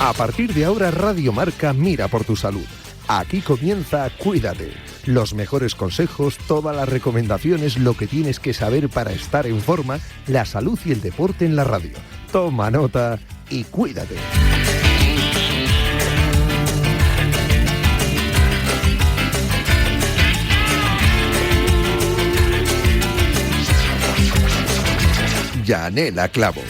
A partir de ahora, Radio Marca mira por tu salud. Aquí comienza Cuídate. Los mejores consejos, todas las recomendaciones, lo que tienes que saber para estar en forma, la salud y el deporte en la radio. Toma nota y cuídate. Yanela Clavo.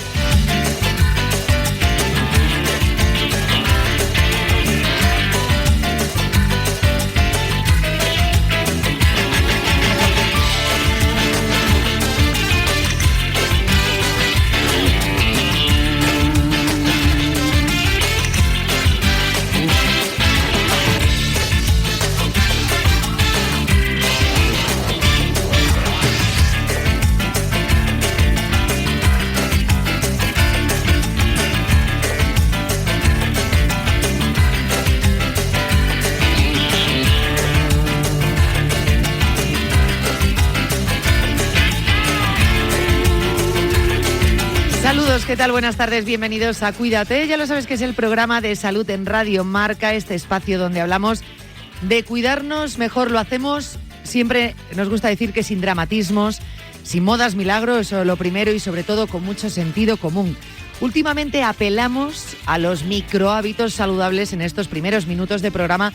¿Qué tal? Buenas tardes, bienvenidos a Cuídate. Ya lo sabes que es el programa de salud en Radio Marca, este espacio donde hablamos de cuidarnos, mejor lo hacemos. Siempre nos gusta decir que sin dramatismos, sin modas milagro, eso es lo primero, y sobre todo con mucho sentido común. Últimamente apelamos a los microhábitos saludables en estos primeros minutos de programa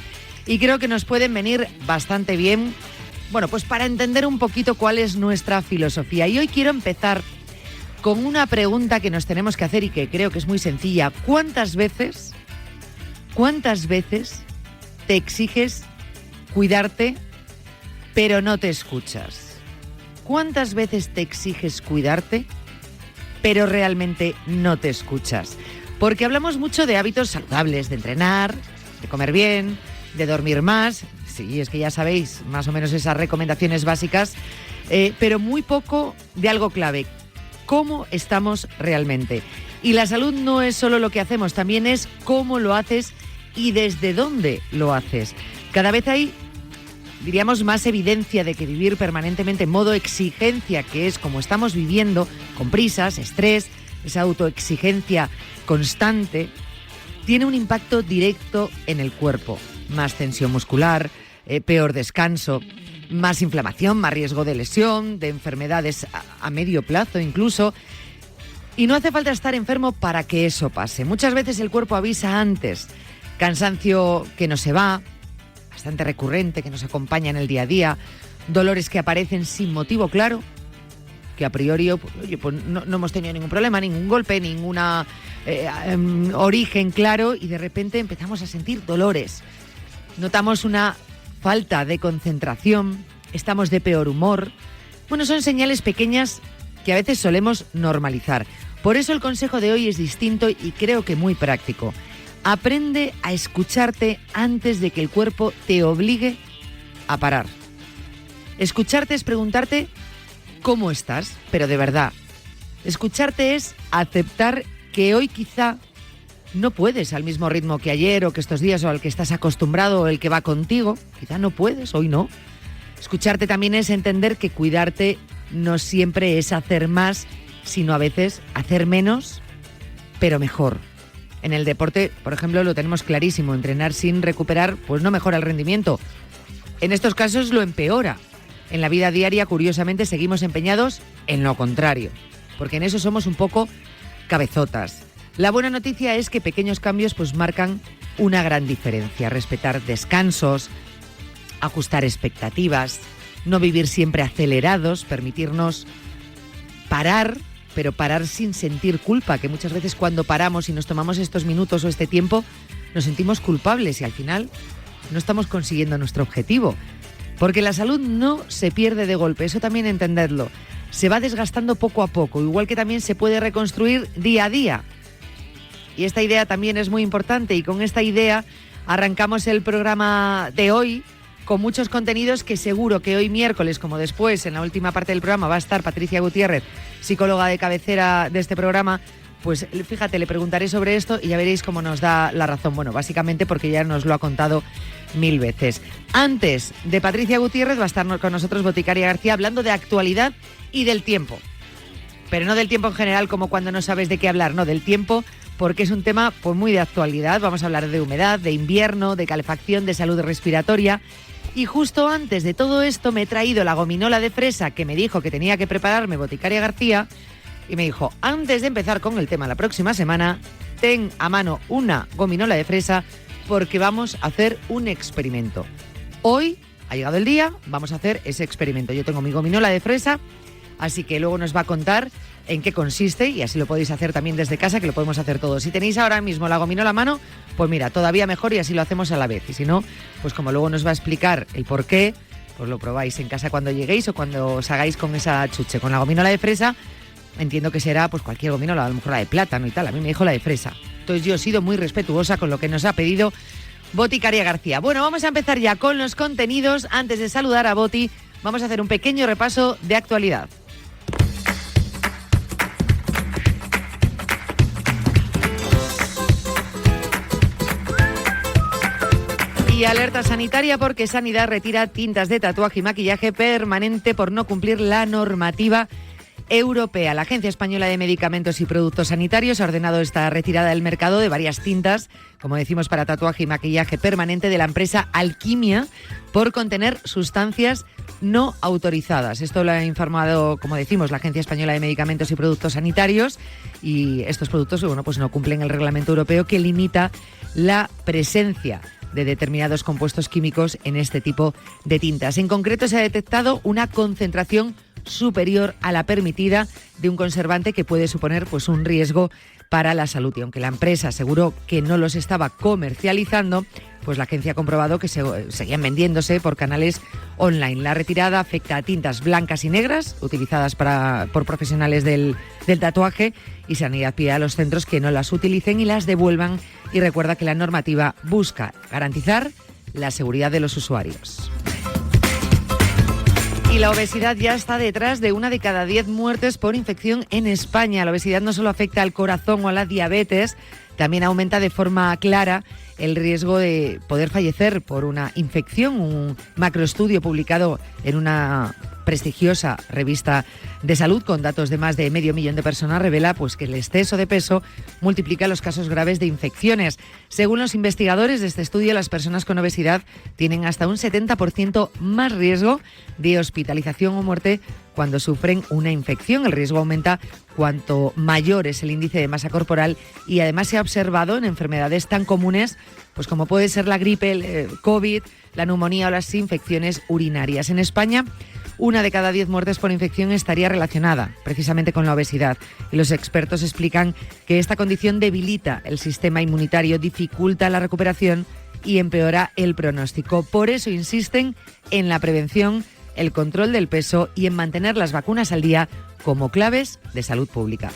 y creo que nos pueden venir bastante bien, bueno, pues para entender un poquito cuál es nuestra filosofía. Y hoy quiero empezar con una pregunta que nos tenemos que hacer y que creo que es muy sencilla. ¿Cuántas veces te exiges cuidarte, pero no te escuchas? ¿Cuántas veces te exiges cuidarte, pero realmente no te escuchas? Porque hablamos mucho de hábitos saludables, de entrenar, de comer bien, de dormir más. Sí, es que ya sabéis más o menos esas recomendaciones básicas, pero muy poco de algo clave. ¿Cómo estamos realmente? Y la salud no es solo lo que hacemos, también es cómo lo haces y desde dónde lo haces. Cada vez hay, diríamos, más evidencia de que vivir permanentemente en modo exigencia, que es como estamos viviendo, con prisas, estrés, esa autoexigencia constante, tiene un impacto directo en el cuerpo. Más tensión muscular, peor descanso, más inflamación, más riesgo de lesión, de enfermedades a medio plazo incluso. Y no hace falta estar enfermo para que eso pase. Muchas veces el cuerpo avisa antes. Cansancio que no se va, bastante recurrente, que nos acompaña en el día a día. Dolores que aparecen sin motivo claro, que a priori pues no hemos tenido ningún problema, ningún golpe, ninguna origen claro, y de repente empezamos a sentir dolores. Notamos una falta de concentración, estamos de peor humor. Bueno, son señales pequeñas que a veces solemos normalizar. Por eso el consejo de hoy es distinto y creo que muy práctico. Aprende a escucharte antes de que el cuerpo te obligue a parar. Escucharte es preguntarte cómo estás, pero de verdad. Escucharte es aceptar que hoy quizá no puedes al mismo ritmo que ayer o que estos días o al que estás acostumbrado o el que va contigo. Quizá no puedes, hoy no. Escucharte también es entender que cuidarte no siempre es hacer más, sino a veces hacer menos, pero mejor. En el deporte, por ejemplo, lo tenemos clarísimo. Entrenar sin recuperar, pues no mejora el rendimiento. En estos casos lo empeora. En la vida diaria, curiosamente, seguimos empeñados en lo contrario, porque en eso somos un poco cabezotas. La buena noticia es que pequeños cambios pues marcan una gran diferencia. Respetar descansos, ajustar expectativas, no vivir siempre acelerados, permitirnos parar, pero parar sin sentir culpa, que muchas veces cuando paramos y nos tomamos estos minutos o este tiempo nos sentimos culpables y al final no estamos consiguiendo nuestro objetivo. Porque la salud no se pierde de golpe, eso también entendedlo. Se va desgastando poco a poco, igual que también se puede reconstruir día a día. Y esta idea también es muy importante, y con esta idea arrancamos el programa de hoy con muchos contenidos que seguro que hoy miércoles, como después en la última parte del programa va a estar Patricia Gutiérrez, psicóloga de cabecera de este programa, pues fíjate, le preguntaré sobre esto y ya veréis cómo nos da la razón. Bueno, básicamente porque ya nos lo ha contado 1000 veces. Antes de Patricia Gutiérrez va a estar con nosotros Boticaria García hablando de actualidad y del tiempo. Pero no del tiempo en general como cuando no sabes de qué hablar, no, del tiempo porque es un tema pues muy de actualidad. Vamos a hablar de humedad, de invierno, de calefacción, de salud respiratoria. Y justo antes de todo esto me he traído la gominola de fresa que me dijo que tenía que prepararme Boticaria García, y me dijo, antes de empezar con el tema la próxima semana, ten a mano una gominola de fresa porque vamos a hacer un experimento. Hoy ha llegado el día, vamos a hacer ese experimento. Yo tengo mi gominola de fresa, así que luego nos va a contar en qué consiste y así lo podéis hacer también desde casa, que lo podemos hacer todos. Si tenéis ahora mismo la gominola a mano, pues mira, todavía mejor y así lo hacemos a la vez. Y si no, pues como luego nos va a explicar el por qué, pues lo probáis en casa cuando lleguéis o cuando os hagáis con esa chuche. Con la gominola de fresa, entiendo que será pues cualquier gominola, a lo mejor la de plátano y tal. A mí me dijo la de fresa. Entonces yo he sido muy respetuosa con lo que nos ha pedido Boticaria García. Bueno, vamos a empezar ya con los contenidos. Antes de saludar a Boti, vamos a hacer un pequeño repaso de actualidad. Y alerta sanitaria porque Sanidad retira tintas de tatuaje y maquillaje permanente por no cumplir la normativa europea. La Agencia Española de Medicamentos y Productos Sanitarios ha ordenado esta retirada del mercado de varias tintas, como decimos, para tatuaje y maquillaje permanente de la empresa Alquimia por contener sustancias no autorizadas. Esto lo ha informado, como decimos, la Agencia Española de Medicamentos y Productos Sanitarios, y estos productos, bueno, pues no cumplen el reglamento europeo que limita la presencia de determinados compuestos químicos en este tipo de tintas. En concreto, se ha detectado una concentración superior a la permitida de un conservante que puede suponer pues un riesgo para la salud. Y aunque la empresa aseguró que no los estaba comercializando, pues la agencia ha comprobado que seguían vendiéndose por canales online. La retirada afecta a tintas blancas y negras utilizadas por profesionales del tatuaje, y Sanidad pide a los centros que no las utilicen y las devuelvan, y recuerda que la normativa busca garantizar la seguridad de los usuarios. Y la obesidad ya está detrás de 1 de cada 10 muertes por infección en España. La obesidad no solo afecta al corazón o a la diabetes, también aumenta de forma clara el riesgo de poder fallecer por una infección. Un macroestudio publicado en una prestigiosa revista de salud con datos de más de 500.000 de personas revela pues que el exceso de peso multiplica los casos graves de infecciones. Según los investigadores de este estudio, las personas con obesidad tienen hasta un 70% más riesgo de hospitalización o muerte cuando sufren una infección. El riesgo aumenta cuanto mayor es el índice de masa corporal, y además se ha observado en enfermedades tan comunes pues como puede ser la gripe, el COVID, la neumonía o las infecciones urinarias. En España, 1 de cada 10 muertes por infección estaría relacionada precisamente con la obesidad. Y los expertos explican que esta condición debilita el sistema inmunitario, dificulta la recuperación y empeora el pronóstico. Por eso insisten en la prevención, el control del peso y en mantener las vacunas al día como claves de salud pública.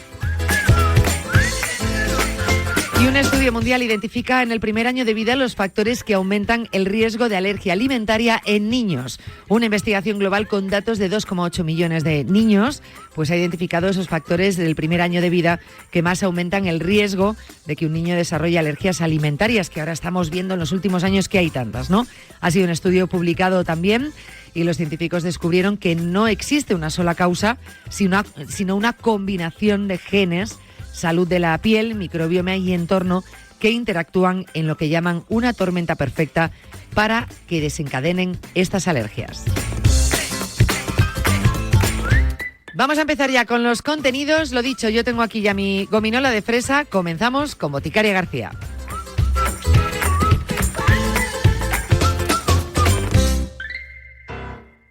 Y un estudio mundial identifica en el primer año de vida los factores que aumentan el riesgo de alergia alimentaria en niños. Una investigación global con datos de 2,8 millones de niños pues ha identificado esos factores del primer año de vida que más aumentan el riesgo de que un niño desarrolle alergias alimentarias, que ahora estamos viendo en los últimos años que hay tantas, ¿no? Ha sido un estudio publicado también, y los científicos descubrieron que no existe una sola causa, sino una combinación de genes, salud de la piel, microbioma y entorno que interactúan en lo que llaman una tormenta perfecta para que desencadenen estas alergias. Vamos a empezar ya con los contenidos. Lo dicho, yo tengo aquí ya mi gominola de fresa. Comenzamos con Boticaria García.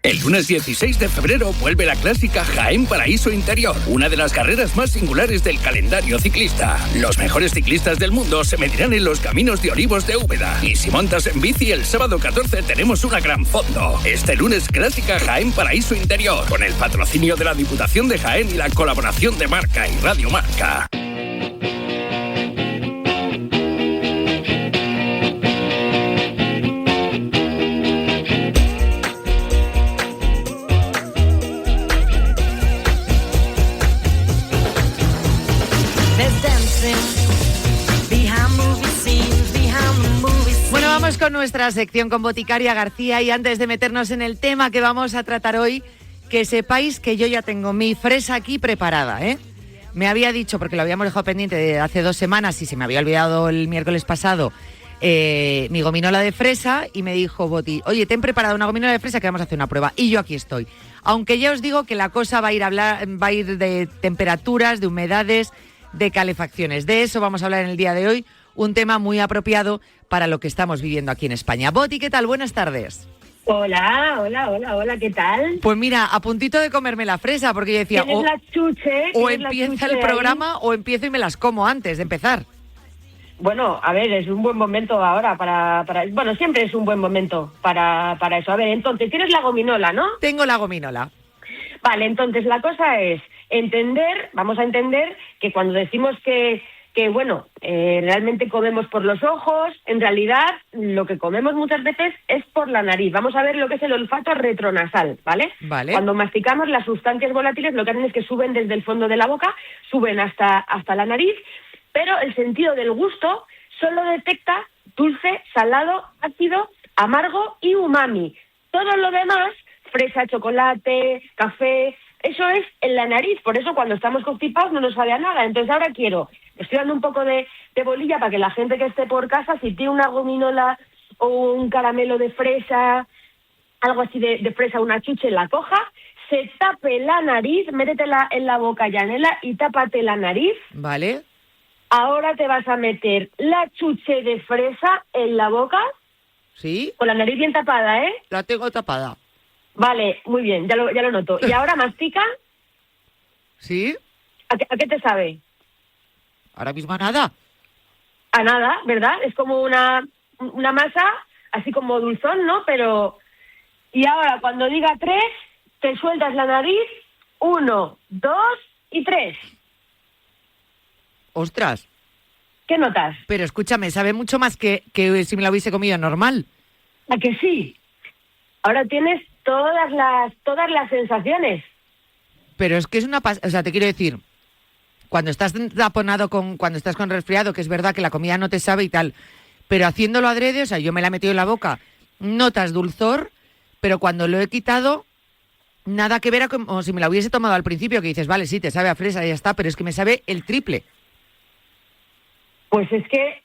El lunes 16 de febrero vuelve la clásica Jaén Paraíso Interior, una de las carreras más singulares del calendario ciclista. Los mejores ciclistas del mundo se medirán en los caminos de Olivos de Úbeda. Y si montas en bici, el sábado 14 tenemos una gran fondo. Este lunes, clásica Jaén Paraíso Interior, con el patrocinio de la Diputación de Jaén y la colaboración de Marca y Radio Marca. Bueno, vamos con nuestra sección con Boticaria García, y antes de meternos en el tema que vamos a tratar hoy, que sepáis que yo ya tengo mi fresa aquí preparada, ¿eh? me había dicho, porque lo habíamos dejado pendiente de hace 2 semanas y se me había olvidado el miércoles pasado, mi gominola de fresa, y me dijo Boti, oye, te he preparado una gominola de fresa que vamos a hacer una prueba. Y yo aquí estoy. Aunque ya os digo que la cosa va a ir de temperaturas, de humedades, de calefacciones. De eso vamos a hablar en el día de hoy, un tema muy apropiado para lo que estamos viviendo aquí en España. Boti, ¿qué tal? Buenas tardes. Hola, ¿qué tal? Pues mira, a puntito de comerme la fresa, porque yo decía, ¿Tienes la chuche? o empieza el programa o empiezo y me las como antes de empezar. Bueno, a ver, es un buen momento ahora para bueno, siempre es un buen momento para eso. A ver, entonces, tienes la gominola, ¿no? Tengo la gominola. Vale, entonces la cosa es vamos a entender que cuando decimos que bueno, realmente comemos por los ojos, en realidad lo que comemos muchas veces es por la nariz. Vamos a ver lo que es el olfato retronasal, ¿vale? Vale. Cuando masticamos, las sustancias volátiles lo que hacen es que suben desde el fondo de la boca, suben hasta la nariz, pero el sentido del gusto solo detecta dulce, salado, ácido, amargo y umami. Todo lo demás, fresa, chocolate, café, eso es en la nariz. Por eso cuando estamos constipados no nos sabe a nada. Entonces ahora estoy dando un poco de bolilla para que la gente que esté por casa, si tiene una gominola o un caramelo de fresa, algo así de fresa, una chuche, la coja, se tape la nariz, métetela en la boca, Yanela, y tápate la nariz. Vale. Ahora te vas a meter la chuche de fresa en la boca. ¿Sí? Con la nariz bien tapada, ¿eh? La tengo tapada. Vale, muy bien, ya lo noto. Y ahora mastica. ¿Sí? ¿A qué te sabe? Ahora mismo nada. A nada, ¿verdad? Es como una masa, así como dulzón, ¿no? Pero... Y ahora, cuando diga 3, te sueltas la nariz. 1, 2 y 3. Ostras. ¿Qué notas? Pero escúchame, sabe mucho más que si me la hubiese comido normal. ¿A que sí? Ahora tienes todas las sensaciones. Pero es que es una... O sea, te quiero decir, cuando estás taponado cuando estás con resfriado, que es verdad que la comida no te sabe y tal, pero haciéndolo adrede, o sea, yo me la he metido en la boca, notas dulzor, pero cuando lo he quitado, nada que ver como si me la hubiese tomado al principio, que dices, vale, sí, te sabe a fresa y ya está, pero es que me sabe el triple. Pues es que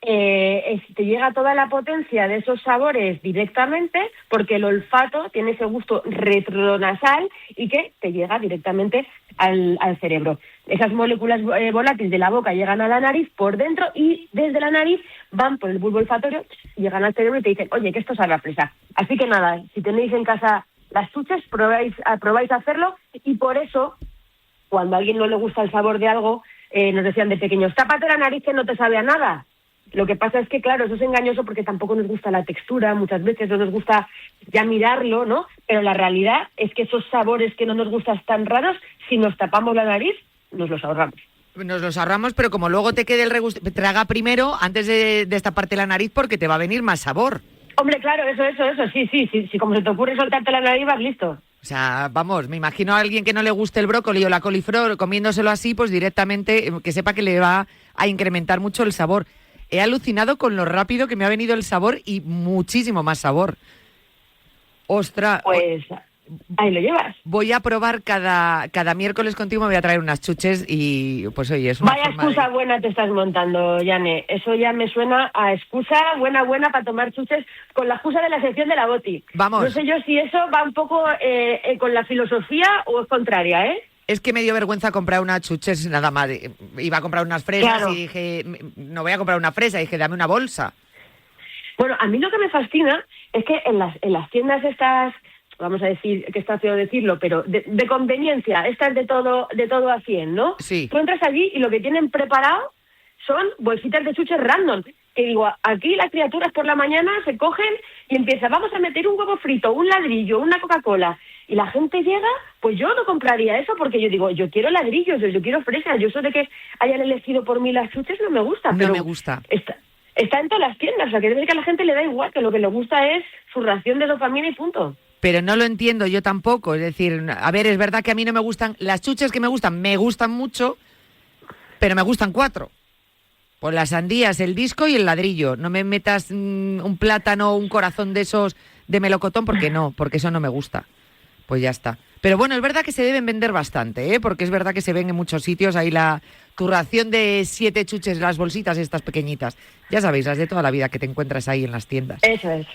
te llega toda la potencia de esos sabores directamente, porque el olfato tiene ese gusto retronasal y que te llega directamente al cerebro. Esas moléculas volátiles de la boca llegan a la nariz por dentro y desde la nariz van por el bulbo olfatorio, llegan al cerebro y te dicen, oye, que esto sabe a fresa. Así que nada, si tenéis en casa las chuches, probáis a hacerlo, y por eso, cuando a alguien no le gusta el sabor de algo, nos decían de pequeños, tápate la nariz que no te sabe a nada. Lo que pasa es que, claro, eso es engañoso porque tampoco nos gusta la textura, muchas veces no nos gusta ya mirarlo, ¿no? Pero la realidad es que esos sabores que no nos gustan tan raros, si nos tapamos la nariz, nos los ahorramos. Nos los ahorramos, pero como luego te quede el regusto, traga primero antes de destaparte la nariz porque te va a venir más sabor. Hombre, claro, eso, sí, como se te ocurre soltarte la nariz, vas listo. O sea, vamos, me imagino a alguien que no le guste el brócoli o la coliflor comiéndoselo así, pues directamente que sepa que le va a incrementar mucho el sabor. He alucinado con lo rápido que me ha venido el sabor y muchísimo más sabor. Ostras. Pues ahí lo llevas. Voy a probar cada miércoles contigo, me voy a traer unas chuches y pues oye, es una Vaya forma excusa buena te estás montando, Yane. Eso ya me suena a excusa buena para tomar chuches con la excusa de la sección de la Boti. Vamos. No sé yo si eso va un poco con la filosofía o es contraria, ¿eh? Es que me dio vergüenza comprar unas chuches nada más. Iba a comprar unas fresas, Claro. y dije, no voy a comprar una fresa, y dije, dame una bolsa. Bueno, a mí lo que me fascina es que en las tiendas estas, vamos a decir, que está feo decirlo, pero de conveniencia, estas de todo a 100, ¿no? Sí. Tú entras allí y lo que tienen preparado son bolsitas de chuches random. Que digo, aquí las criaturas por la mañana se cogen y empiezan, vamos a meter un huevo frito, un ladrillo, una Coca-Cola. Y la gente llega, pues yo no compraría eso porque yo digo, yo quiero ladrillos, yo quiero fresas. Yo eso de que hayan elegido por mí las chuches no me gusta. No pero me gusta. Está en todas las tiendas, o sea, que debe ser que a la gente le da igual, que lo que le gusta es su ración de dopamina y punto. Pero no lo entiendo yo tampoco. Es decir, a ver, es verdad que a mí no me gustan, las chuches que me gustan mucho, pero me gustan 4. Pues las sandías, el disco y el ladrillo. No me metas un plátano, un corazón de esos de melocotón, porque eso no me gusta. Pues ya está. Pero bueno, es verdad que se deben vender bastante, ¿eh? Porque es verdad que se ven en muchos sitios ahí tu ración de 7 chuches, las bolsitas estas pequeñitas. Ya sabéis, las de toda la vida que te encuentras ahí en las tiendas. Eso es.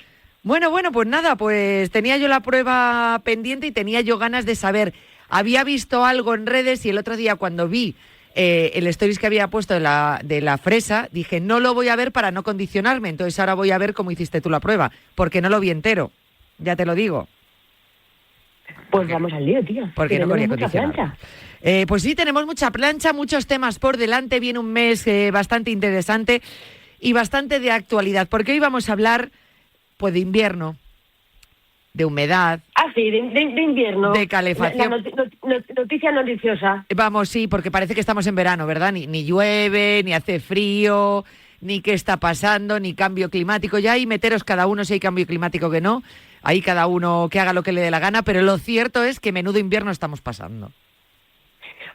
Bueno, pues nada, pues tenía yo la prueba pendiente y tenía yo ganas de saber. Había visto algo en redes y el otro día cuando vi el stories que había puesto de la fresa, dije, no lo voy a ver para no condicionarme. Entonces ahora voy a ver cómo hiciste tú la prueba, porque no lo vi entero. Ya te lo digo. Pues vamos al lío, tío. Porque no quería mucha condicionarme. plancha. Pues sí, tenemos mucha plancha, muchos temas por delante. Viene un mes bastante interesante y bastante de actualidad, porque hoy vamos a hablar pues de invierno, de humedad. Ah, sí, de invierno. De calefacción. Noticia noticiosa. Vamos, sí, porque parece que estamos en verano, ¿verdad? Ni llueve, ni hace frío, ni qué está pasando, ni cambio climático. Ya ahí meteros cada uno si hay cambio climático que no. Ahí cada uno que haga lo que le dé la gana, pero lo cierto es que menudo invierno estamos pasando.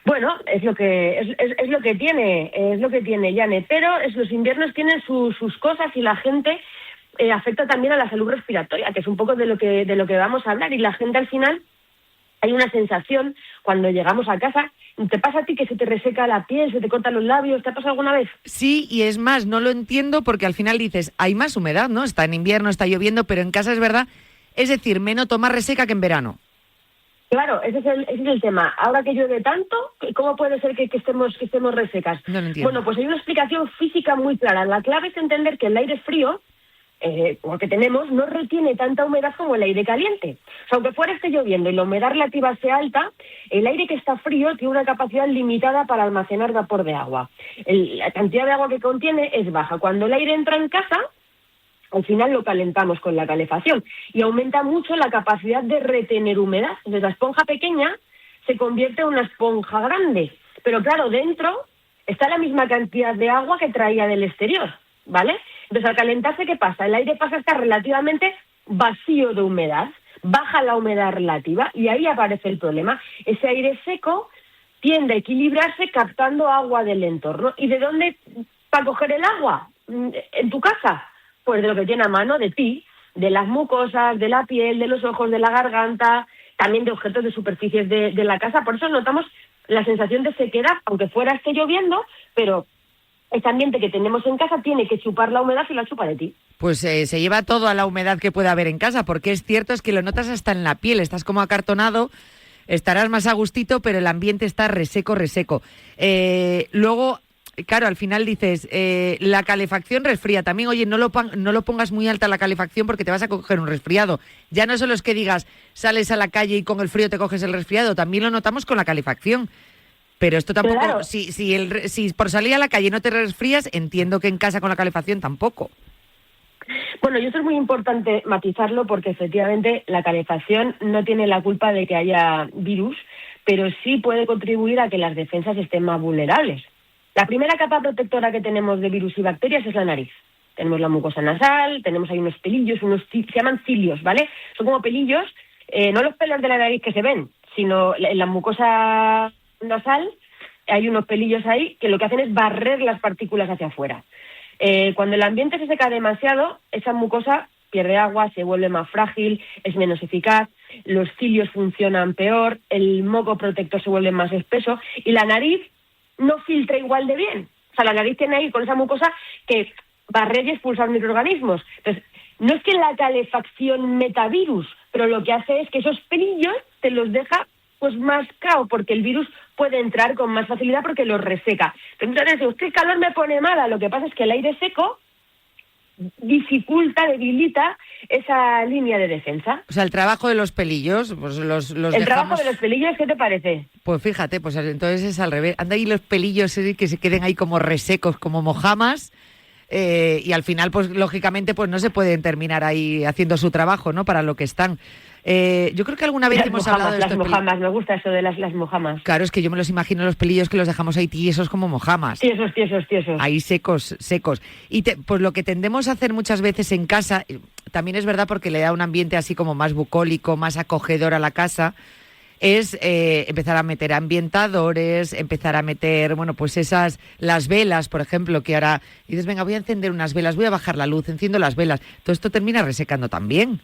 Bueno, es lo que tiene, Yane, pero los inviernos tienen sus cosas y la gente afecta también a la salud respiratoria, que es un poco de lo que vamos a hablar, y la gente al final hay una sensación cuando llegamos a casa. ¿Te pasa a ti que se te reseca la piel, se te cortan los labios? ¿Te ha pasado alguna vez? Sí, y es más, no lo entiendo porque al final dices, hay más humedad, ¿no? Está en invierno, está lloviendo, pero en casa es verdad. Es decir, me noto más reseca que en verano. Claro, ese es el tema. Ahora que llueve tanto, ¿cómo puede ser que estemos resecas? No lo entiendo. Bueno, pues hay una explicación física muy clara. La clave es entender que el aire frío, como que tenemos, no retiene tanta humedad como el aire caliente. O sea, aunque fuera esté lloviendo y la humedad relativa sea alta, el aire que está frío tiene una capacidad limitada para almacenar vapor de agua. La cantidad de agua que contiene es baja. Cuando el aire entra en casa, al final lo calentamos con la calefacción y aumenta mucho la capacidad de retener humedad. Entonces la esponja pequeña se convierte en una esponja grande, pero claro, dentro está la misma cantidad de agua que traía del exterior, ¿vale? Entonces al calentarse, ¿qué pasa? El aire pasa a estar relativamente vacío de humedad, baja la humedad relativa y ahí aparece el problema. Ese aire seco tiende a equilibrarse captando agua del entorno. ¿Y de dónde va a coger el agua? ¿En tu casa? Pues de lo que tiene a mano, de ti, de las mucosas, de la piel, de los ojos, de la garganta, también de objetos de superficies de la casa. Por eso notamos la sensación de sequedad, aunque fuera esté lloviendo, pero este ambiente que tenemos en casa tiene que chupar la humedad y la chupa de ti. Pues se lleva todo a la humedad que pueda haber en casa, porque es cierto, es que lo notas hasta en la piel, estás como acartonado, estarás más a gustito, pero el ambiente está reseco. Luego, claro, al final dices, la calefacción resfría. También, oye, no lo pongas muy alta la calefacción porque te vas a coger un resfriado. Ya no solo es que digas, sales a la calle y con el frío te coges el resfriado, también lo notamos con la calefacción. Pero esto tampoco, Claro. si por salir a la calle no te resfrías, entiendo que en casa con la calefacción tampoco. Bueno, y eso es muy importante matizarlo porque efectivamente la calefacción no tiene la culpa de que haya virus, pero sí puede contribuir a que las defensas estén más vulnerables. La primera capa protectora que tenemos de virus y bacterias es la nariz. Tenemos la mucosa nasal, tenemos ahí unos pelillos, se llaman cilios, ¿vale? Son como pelillos, no los pelos de la nariz que se ven, sino en la mucosa nasal hay unos pelillos ahí que lo que hacen es barrer las partículas hacia afuera. Cuando el ambiente se seca demasiado, esa mucosa pierde agua, se vuelve más frágil, es menos eficaz, los cilios funcionan peor, el moco protector se vuelve más espeso y la nariz no filtra igual de bien. O sea, la nariz tiene ahí con esa mucosa que barrer y expulsar microorganismos. Entonces, no es que la calefacción meta virus, pero lo que hace es que esos pelillos te los deja pues más cao, porque el virus puede entrar con más facilidad porque los reseca. Entonces, el calor me pone mala. Lo que pasa es que el aire seco debilita esa línea de defensa. O sea, el trabajo de los pelillos, pues los El dejamos... trabajo de los pelillos, ¿qué te parece? Pues fíjate, pues entonces es al revés. Anda ahí los pelillos que se queden ahí como resecos, como mojamas, y al final, pues lógicamente, pues no se pueden terminar ahí haciendo su trabajo, ¿no? Para lo que están. Yo creo que alguna vez hemos hablado de las estos mojamas, me gusta eso de las mojamas. Claro, es que yo me los imagino los pelillos que los dejamos ahí tiesos como mojamas. Tiesos. Ahí secos. Y pues lo que tendemos a hacer muchas veces en casa, también es verdad porque le da un ambiente así como más bucólico, más acogedor a la casa, es empezar a meter ambientadores, empezar a meter, bueno, pues las velas, por ejemplo, que ahora dices, venga, voy a encender unas velas, voy a bajar la luz, enciendo las velas. Todo esto termina resecando también.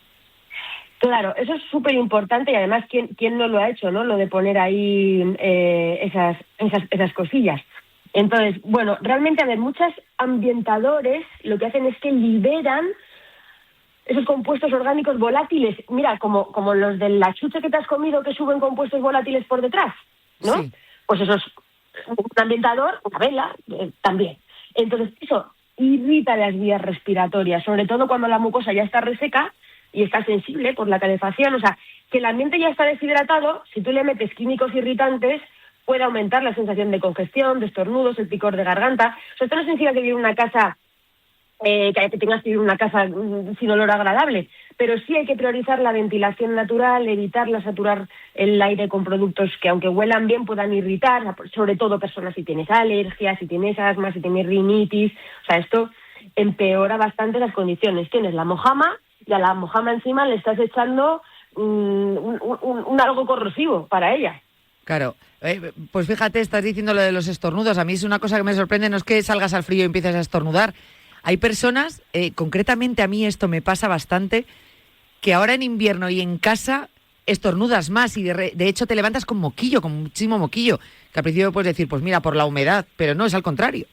Claro, eso es súper importante y además, ¿quién no lo ha hecho, no? Lo de poner ahí esas cosillas. Entonces, bueno, realmente, a ver, muchos ambientadores lo que hacen es que liberan esos compuestos orgánicos volátiles, mira, como los de la chuche que te has comido que suben compuestos volátiles por detrás, ¿no? Sí. Pues eso es un ambientador, una vela, también. Entonces, eso irrita las vías respiratorias, sobre todo cuando la mucosa ya está reseca y está sensible por la calefacción. O sea, que el ambiente ya está deshidratado, si tú le metes químicos irritantes, puede aumentar la sensación de congestión, de estornudos, el picor de garganta. O sea, esto no significa que vivir en una casa, que tengas que vivir en una casa sin olor agradable, pero sí hay que priorizar la ventilación natural, evitar saturar el aire con productos que, aunque huelan bien, puedan irritar, sobre todo personas si tienes alergias, si tienes asma, si tienes rinitis. O sea, esto empeora bastante las condiciones. Tienes la mojama y a la mojama encima le estás echando un algo corrosivo para ella. Claro, pues fíjate, estás diciendo lo de los estornudos. A mí es una cosa que me sorprende, no es que salgas al frío y empieces a estornudar. Hay personas, concretamente a mí esto me pasa bastante, que ahora en invierno y en casa estornudas más y de hecho te levantas con moquillo, con muchísimo moquillo, que al principio puedes decir, pues mira, por la humedad, pero no, es al contrario.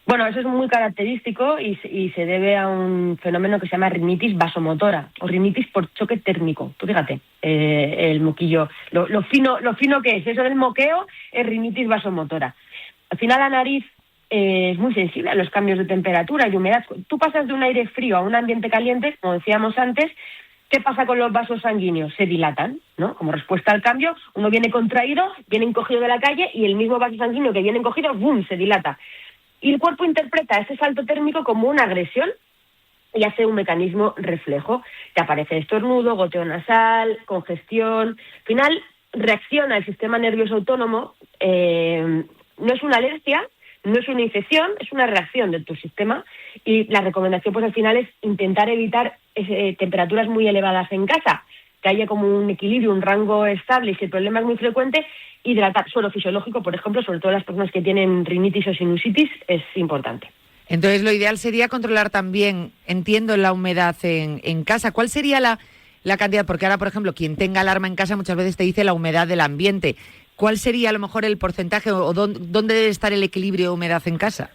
Bueno, eso es muy característico y se debe a un fenómeno que se llama rinitis vasomotora o rinitis por choque térmico. Tú fíjate, el moquillo, lo fino que es, eso del moqueo es rinitis vasomotora. Al final la nariz es muy sensible a los cambios de temperatura y de humedad. Tú pasas de un aire frío a un ambiente caliente, como decíamos antes. ¿Qué pasa con los vasos sanguíneos? Se dilatan, ¿no? Como respuesta al cambio, uno viene contraído, viene encogido de la calle y el mismo vaso sanguíneo que viene encogido, ¡bum!, se dilata. Y el cuerpo interpreta ese salto térmico como una agresión y hace un mecanismo reflejo. Te aparece estornudo, goteo nasal, congestión. Al final reacciona el sistema nervioso autónomo. No es una alergia, no es una infección, es una reacción de tu sistema. Y la recomendación, pues al final, es intentar evitar temperaturas muy elevadas en casa, que haya como un equilibrio, un rango estable, y si el problema es muy frecuente, hidratar. Suelo fisiológico, por ejemplo, sobre todo las personas que tienen rinitis o sinusitis, es importante. Entonces lo ideal sería controlar también, entiendo, la humedad en casa. ¿Cuál sería la cantidad? Porque ahora, por ejemplo, quien tenga alarma en casa muchas veces te dice la humedad del ambiente. ¿Cuál sería a lo mejor el porcentaje o dónde debe estar el equilibrio de humedad en casa?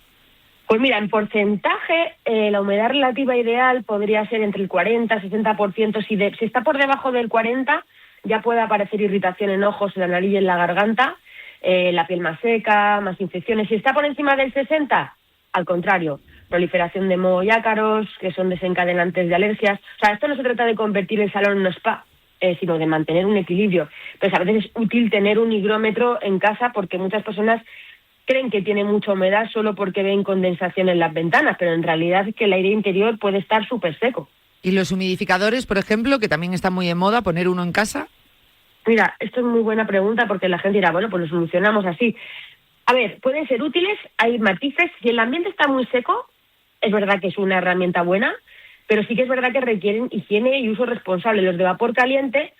Pues mira, en porcentaje, la humedad relativa ideal podría ser entre el 40 y 60%. Si está por debajo del 40%, ya puede aparecer irritación en ojos, en la nariz y en la garganta, la piel más seca, más infecciones. Si está por encima del 60%, al contrario, proliferación de moho y ácaros, que son desencadenantes de alergias. O sea, esto no se trata de convertir el salón en un spa, sino de mantener un equilibrio. Pues a veces es útil tener un higrómetro en casa porque muchas personas creen que tiene mucha humedad solo porque ven condensación en las ventanas, pero en realidad es que el aire interior puede estar súper seco. ¿Y los humidificadores, por ejemplo, que también está muy de moda, poner uno en casa? Mira, esto es muy buena pregunta porque la gente dirá, bueno, pues lo solucionamos así. A ver, pueden ser útiles, hay matices. Si el ambiente está muy seco, es verdad que es una herramienta buena, pero sí que es verdad que requieren higiene y uso responsable. Los de vapor caliente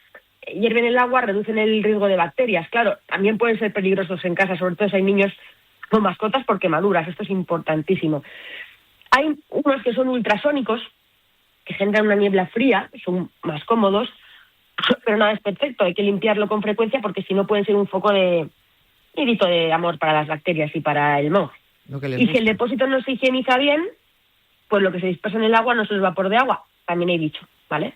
hierven el agua, reducen el riesgo de bacterias. Claro, también pueden ser peligrosos en casa, sobre todo si hay niños con mascotas por quemaduras. Esto es importantísimo. Hay unos que son ultrasónicos, que generan una niebla fría, son más cómodos, pero nada es perfecto. Hay que limpiarlo con frecuencia porque si no pueden ser un foco de grito de amor para las bacterias y para el moho. Y si el depósito no se higieniza bien, pues lo que se dispersa en el agua no es el vapor de agua, también hay bicho, ¿vale?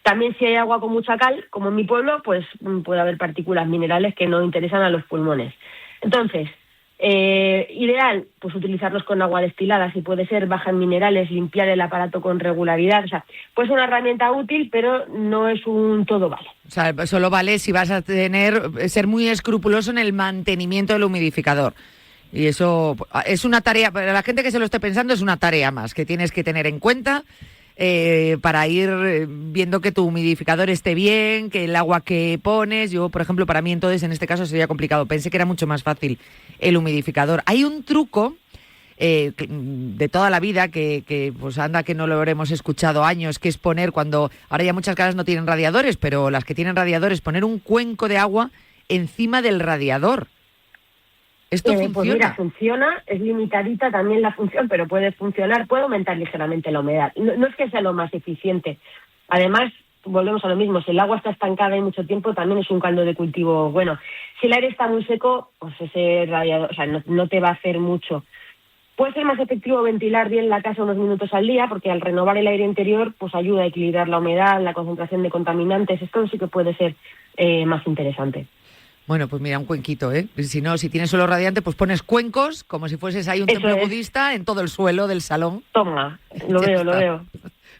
También si hay agua con mucha cal, como en mi pueblo, pues puede haber partículas minerales que no interesan a los pulmones. Entonces, ideal, pues utilizarlos con agua destilada, si puede ser, baja en minerales, limpiar el aparato con regularidad. O sea, puede ser una herramienta útil, pero no es un todo vale. O sea, solo vale si vas a ser muy escrupuloso en el mantenimiento del humidificador. Y eso es una tarea, para la gente que se lo esté pensando, es una tarea más que tienes que tener en cuenta para ir viendo que tu humidificador esté bien, que el agua que pones. Yo, por ejemplo, para mí entonces en este caso sería complicado. Pensé que era mucho más fácil el humidificador. Hay un truco de toda la vida que pues anda que no lo habremos escuchado años, que es poner, cuando ahora ya muchas casas no tienen radiadores, pero las que tienen radiadores, poner un cuenco de agua encima del radiador. ¿Esto funciona? Pues mira, funciona, es limitadita también la función, pero puede funcionar, puede aumentar ligeramente la humedad. No es que sea lo más eficiente. Además, volvemos a lo mismo, si el agua está estancada y mucho tiempo, también es un caldo de cultivo bueno. Si el aire está muy seco, pues ese radiador, o sea, no te va a hacer mucho. Puede ser más efectivo ventilar bien la casa unos minutos al día, porque al renovar el aire interior, pues ayuda a equilibrar la humedad, la concentración de contaminantes. Esto sí que puede ser más interesante. Bueno, pues mira, un cuenquito, ¿eh? Si no, si tienes suelo radiante, pues pones cuencos, como si fueses ahí un templo budista, en todo el suelo del salón. Toma, lo veo.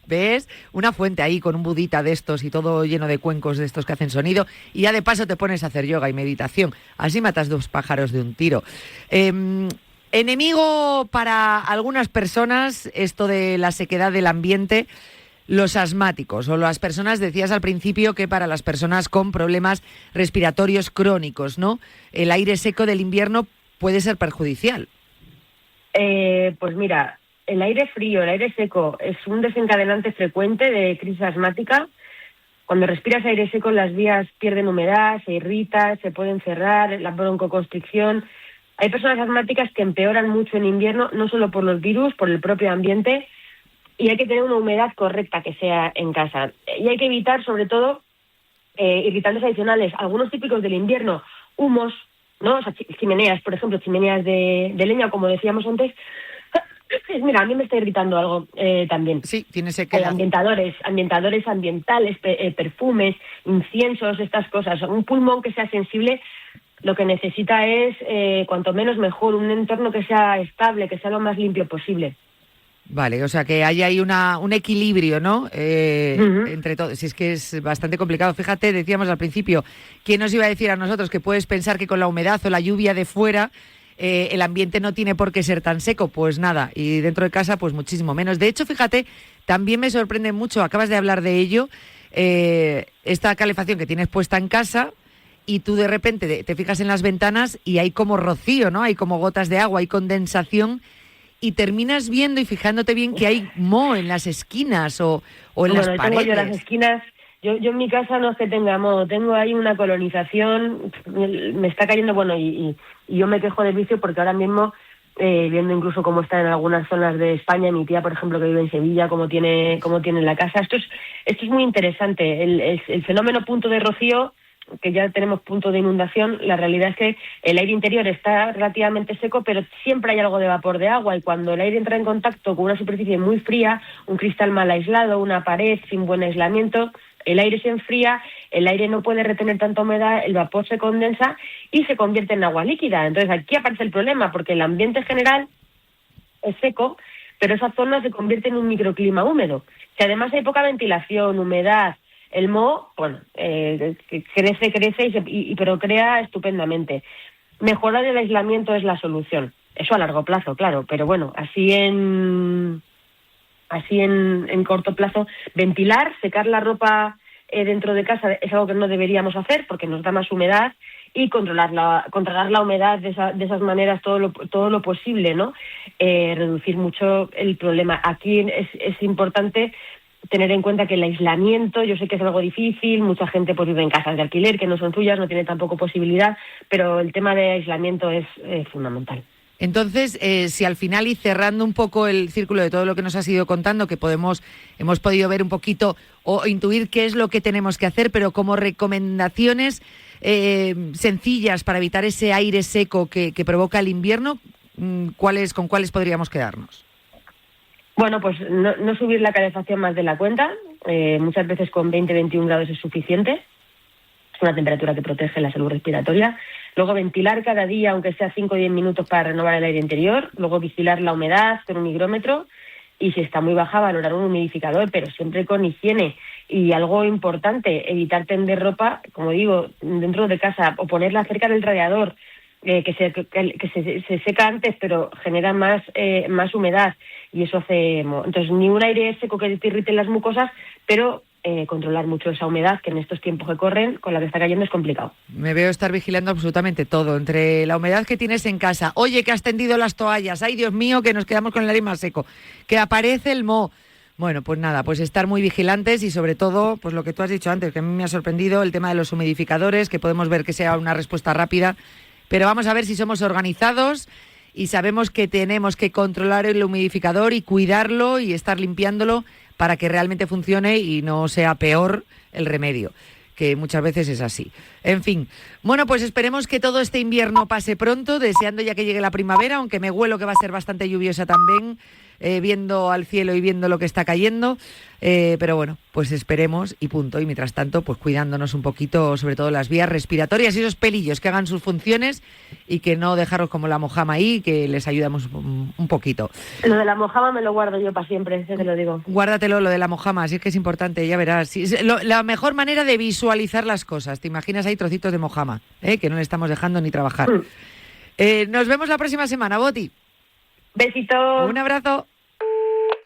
¿Ves? Una fuente ahí con un budita de estos y todo lleno de cuencos de estos que hacen sonido, y ya de paso te pones a hacer yoga y meditación. Así matas 2 pájaros de un tiro. Enemigo para algunas personas, esto de la sequedad del ambiente, los asmáticos o las personas, decías al principio que para las personas con problemas respiratorios crónicos, ¿no? El aire seco del invierno puede ser perjudicial. Pues mira, el aire frío, el aire seco es un desencadenante frecuente de crisis asmática. Cuando respiras aire seco, las vías pierden humedad, se irritan, se pueden cerrar, la broncoconstricción. Hay personas asmáticas que empeoran mucho en invierno, no solo por los virus, por el propio ambiente, y hay que tener una humedad correcta que sea en casa. Y hay que evitar, sobre todo, irritantes adicionales, algunos típicos del invierno, humos, ¿no? O sea, chimeneas, por ejemplo, chimeneas de leña, como decíamos antes. Mira, a mí me está irritando algo también. Sí, tiene sequedad. Ambientadores ambientales, perfumes, inciensos, estas cosas. Un pulmón que sea sensible lo que necesita es, cuanto menos mejor, un entorno que sea estable, que sea lo más limpio posible. Vale, o sea que hay ahí un equilibrio, ¿no? Entre todo. Si es que es bastante complicado. Fíjate, decíamos al principio, ¿quién nos iba a decir a nosotros que puedes pensar que con la humedad o la lluvia de fuera el ambiente no tiene por qué ser tan seco? Pues nada, y dentro de casa pues muchísimo menos. De hecho, fíjate, también me sorprende mucho, acabas de hablar de ello, esta calefacción que tienes puesta en casa y tú de repente te fijas en las ventanas y hay como rocío, ¿no? Hay como gotas de agua, hay condensación y terminas viendo y fijándote bien que hay moho en las esquinas o en las paredes. Tengo yo las esquinas. Yo en mi casa no es que tenga moho, tengo ahí una colonización, me está cayendo, y yo me quejo del vicio porque ahora mismo, viendo incluso cómo está en algunas zonas de España, mi tía, por ejemplo, que vive en Sevilla, cómo tiene la casa, esto es muy interesante. El fenómeno punto de rocío, que ya tenemos punto de inundación, la realidad es que el aire interior está relativamente seco, pero siempre hay algo de vapor de agua, y cuando el aire entra en contacto con una superficie muy fría, un cristal mal aislado, una pared sin buen aislamiento, el aire se enfría, el aire no puede retener tanta humedad, el vapor se condensa y se convierte en agua líquida. Entonces aquí aparece el problema, porque el ambiente general es seco, pero esa zona se convierte en un microclima húmedo. Si además hay poca ventilación, humedad, el moho, crece y procrea estupendamente. Mejorar el aislamiento es la solución. Eso a largo plazo, claro, pero bueno, así en corto plazo, ventilar, secar la ropa dentro de casa es algo que no deberíamos hacer porque nos da más humedad, y controlar la humedad de esas maneras todo lo posible, ¿no? Reducir mucho el problema. Aquí es importante tener en cuenta que el aislamiento, yo sé que es algo difícil, mucha gente pues vive en casas de alquiler que no son suyas, no tiene tampoco posibilidad, pero el tema de aislamiento es fundamental. Entonces, si al final, y cerrando un poco el círculo de todo lo que nos has ido contando, que hemos podido ver un poquito o intuir qué es lo que tenemos que hacer, pero como recomendaciones sencillas para evitar ese aire seco que provoca el invierno, ¿con cuáles podríamos quedarnos? Bueno, pues no subir la calefacción más de la cuenta. Muchas veces con 20-21 grados es suficiente. Es una temperatura que protege la salud respiratoria. Luego ventilar cada día, aunque sea 5 o 10 minutos, para renovar el aire interior. Luego vigilar la humedad con un higrómetro. Y si está muy baja, valorar un humidificador, pero siempre con higiene. Y algo importante, evitar tender ropa, como digo, dentro de casa o ponerla cerca del radiador, que se seca antes, pero genera más humedad, y eso hace... Entonces, ni un aire seco que te irrite las mucosas, pero controlar mucho esa humedad, que en estos tiempos que corren, con la que está cayendo, es complicado. Me veo estar vigilando absolutamente todo, entre la humedad que tienes en casa, oye, que has tendido las toallas, ay, Dios mío, que nos quedamos con el aire más seco, que aparece el moho. Bueno, pues nada, pues estar muy vigilantes y sobre todo, pues lo que tú has dicho antes, que a mí me ha sorprendido, el tema de los humidificadores, que podemos ver que sea una respuesta rápida, pero vamos a ver si somos organizados y sabemos que tenemos que controlar el humidificador y cuidarlo y estar limpiándolo para que realmente funcione y no sea peor el remedio, que muchas veces es así. En fin, bueno, pues esperemos que todo este invierno pase pronto, deseando ya que llegue la primavera, aunque me huelo que va a ser bastante lluviosa también, viendo al cielo y viendo lo que está cayendo, pero bueno, pues esperemos y punto. Y mientras tanto, pues cuidándonos un poquito, sobre todo las vías respiratorias y esos pelillos que hagan sus funciones y que no dejarlos como la mojama ahí, que les ayudamos un poquito. Lo de la mojama me lo guardo yo para siempre, te lo digo. Guárdatelo, lo de la mojama, así es que es importante, ya verás. Es la mejor manera de visualizar las cosas. Te imaginas ahí trocitos de mojama, que no le estamos dejando ni trabajar. Nos vemos la próxima semana, Boti. Besito. Un abrazo.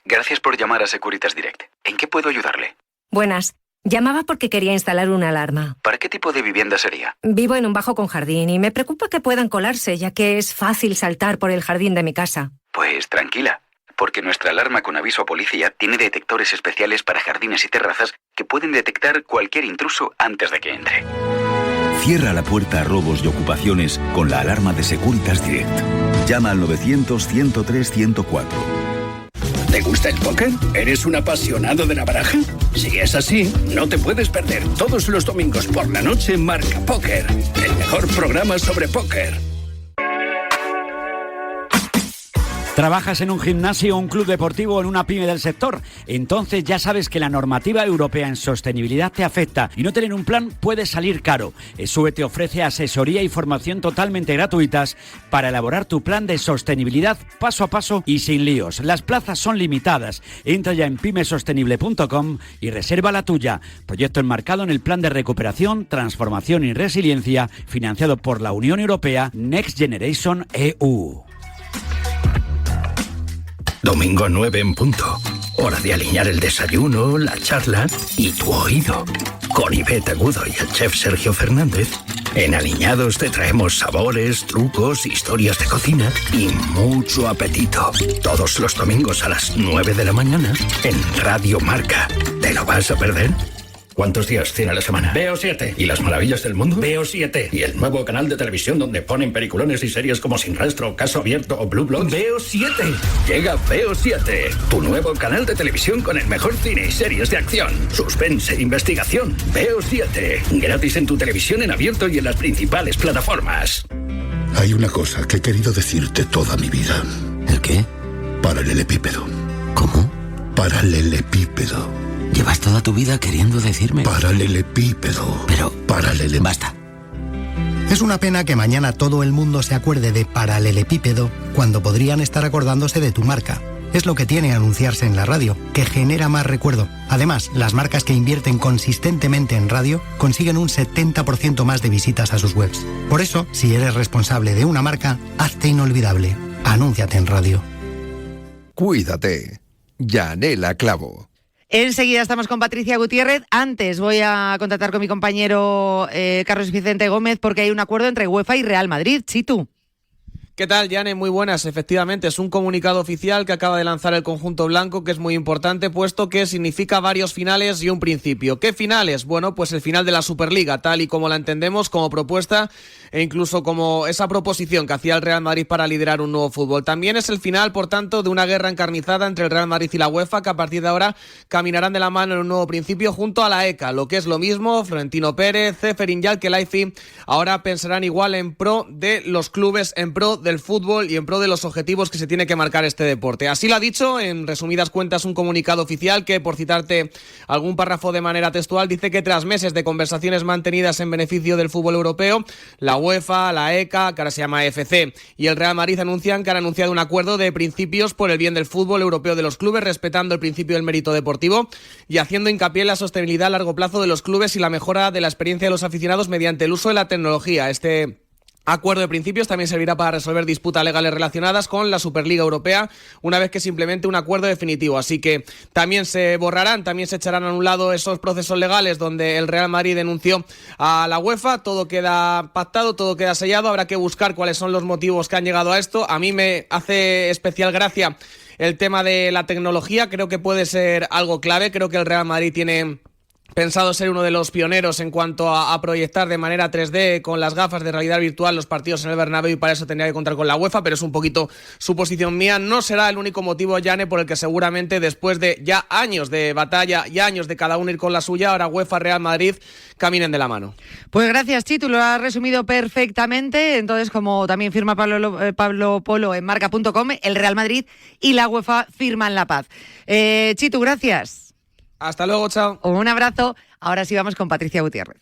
Gracias por llamar a Securitas Direct. ¿En qué puedo ayudarle? Buenas. Llamaba porque quería instalar una alarma. ¿Para qué tipo de vivienda sería? Vivo en un bajo con jardín y me preocupa que puedan colarse, ya que es fácil saltar por el jardín de mi casa. Pues tranquila, porque nuestra alarma con aviso a policía tiene detectores especiales para jardines y terrazas que pueden detectar cualquier intruso antes de que entre. Cierra la puerta a robos y ocupaciones con la alarma de Securitas Direct. Llama al 900-103-104. ¿Te gusta el póker? ¿Eres un apasionado de la baraja? Si es así, no te puedes perder todos los domingos por la noche Marca Póker, el mejor programa sobre póker. ¿Trabajas en un gimnasio, un club deportivo o en una pyme del sector? Entonces ya sabes que la normativa europea en sostenibilidad te afecta y no tener un plan puede salir caro. ESUE te ofrece asesoría y formación totalmente gratuitas para elaborar tu plan de sostenibilidad paso a paso y sin líos. Las plazas son limitadas. Entra ya en pymesostenible.com y reserva la tuya. Proyecto enmarcado en el Plan de Recuperación, Transformación y Resiliencia financiado por la Unión Europea Next Generation EU. Domingo 9 en punto. Hora de alinear el desayuno, la charla y tu oído. Con Ivette Agudo y el chef Sergio Fernández, en Aliñados te traemos sabores, trucos, historias de cocina y mucho apetito. Todos los domingos a las 9 de la mañana en Radio Marca. ¿Te lo vas a perder? ¿Cuántos días tiene la semana? Veo 7. ¿Y las maravillas del mundo? Veo 7. ¿Y el nuevo canal de televisión donde ponen peliculones y series como Sin Rastro, Caso Abierto o Blue Bloods? Veo 7. Llega Veo 7, tu nuevo canal de televisión con el mejor cine y series de acción, suspense e investigación. Veo 7. Gratis en tu televisión en abierto y en las principales plataformas. Hay una cosa que he querido decirte toda mi vida. ¿El qué? Paralelepípedo. ¿Cómo? Paralelepípedo. Llevas toda tu vida queriendo decirme... Paralelepípedo. Pero... Basta. Es una pena que mañana todo el mundo se acuerde de paralelepípedo cuando podrían estar acordándose de tu marca. Es lo que tiene anunciarse en la radio, que genera más recuerdo. Además, las marcas que invierten consistentemente en radio consiguen un 70% más de visitas a sus webs. Por eso, si eres responsable de una marca, hazte inolvidable. Anúnciate en radio. Cuídate. Yanela Clavo. Enseguida estamos con Patricia Gutiérrez. Antes voy a contactar con mi compañero Carlos Vicente Gómez porque hay un acuerdo entre UEFA y Real Madrid. Chitu. ¿Qué tal, Yane? Muy buenas. Efectivamente, es un comunicado oficial que acaba de lanzar el conjunto blanco, que es muy importante, puesto que significa varios finales y un principio. ¿Qué finales? Bueno, pues el final de la Superliga, tal y como la entendemos, como propuesta e incluso como esa proposición que hacía el Real Madrid para liderar un nuevo fútbol. También es el final, por tanto, de una guerra encarnizada entre el Real Madrid y la UEFA, que a partir de ahora caminarán de la mano en un nuevo principio junto a la ECA. Lo que es lo mismo, Florentino Pérez, Ceferin y Al-Khelaifi ahora pensarán igual en pro de los clubes, en pro del fútbol y en pro de los objetivos que se tiene que marcar este deporte. Así lo ha dicho, en resumidas cuentas, un comunicado oficial que, por citarte algún párrafo de manera textual, dice que tras meses de conversaciones mantenidas en beneficio del fútbol europeo, la UEFA, la ECA, que ahora se llama EFC, y el Real Madrid anuncian que han anunciado un acuerdo de principios por el bien del fútbol europeo de los clubes, respetando el principio del mérito deportivo y haciendo hincapié en la sostenibilidad a largo plazo de los clubes y la mejora de la experiencia de los aficionados mediante el uso de la tecnología. Este acuerdo de principios también servirá para resolver disputas legales relacionadas con la Superliga Europea una vez que se implemente un acuerdo definitivo. Así que también se borrarán, también se echarán a un lado esos procesos legales donde el Real Madrid denunció a la UEFA. Todo queda pactado, todo queda sellado. Habrá que buscar cuáles son los motivos que han llegado a esto. A mí me hace especial gracia el tema de la tecnología. Creo que puede ser algo clave. Creo que el Real Madrid tiene pensado ser uno de los pioneros en cuanto a proyectar de manera 3D con las gafas de realidad virtual los partidos en el Bernabéu, y para eso tendría que contar con la UEFA, pero es un poquito suposición mía. No será el único motivo, Yane, por el que seguramente después de ya años de batalla y años de cada uno ir con la suya, ahora UEFA, Real Madrid caminen de la mano. Pues gracias, Chitu, lo has resumido perfectamente. Entonces, como también firma Pablo Polo en marca.com, el Real Madrid y la UEFA firman la paz. Chitu, gracias. Hasta luego, chao. Un abrazo. Ahora sí vamos con Patricia Gutiérrez.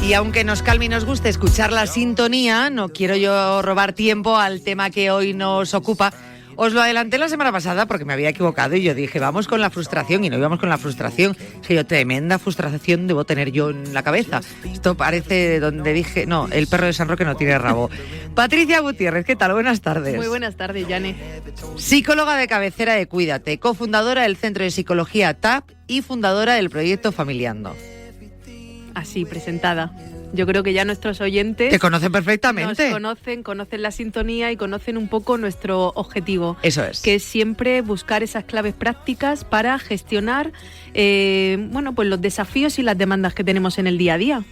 Y aunque nos calme y nos guste escuchar la sintonía, no quiero yo robar tiempo al tema que hoy nos ocupa. Os lo adelanté la semana pasada porque me había equivocado y yo dije, vamos con la frustración, y no íbamos con la frustración. Es que yo, tremenda frustración debo tener yo en la cabeza. Esto parece donde dije, no, el perro de San Roque no tiene rabo. Patricia Gutiérrez, ¿qué tal? Buenas tardes. Muy buenas tardes, Yane. Psicóloga de cabecera de Cuídate, cofundadora del Centro de Psicología TAP y fundadora del proyecto Familiando. Así, presentada. Yo creo que ya nuestros oyentes... Te conocen perfectamente. Nos conocen la sintonía y conocen un poco nuestro objetivo. Eso es. Que es siempre buscar esas claves prácticas para gestionar pues los desafíos y las demandas que tenemos en el día a día.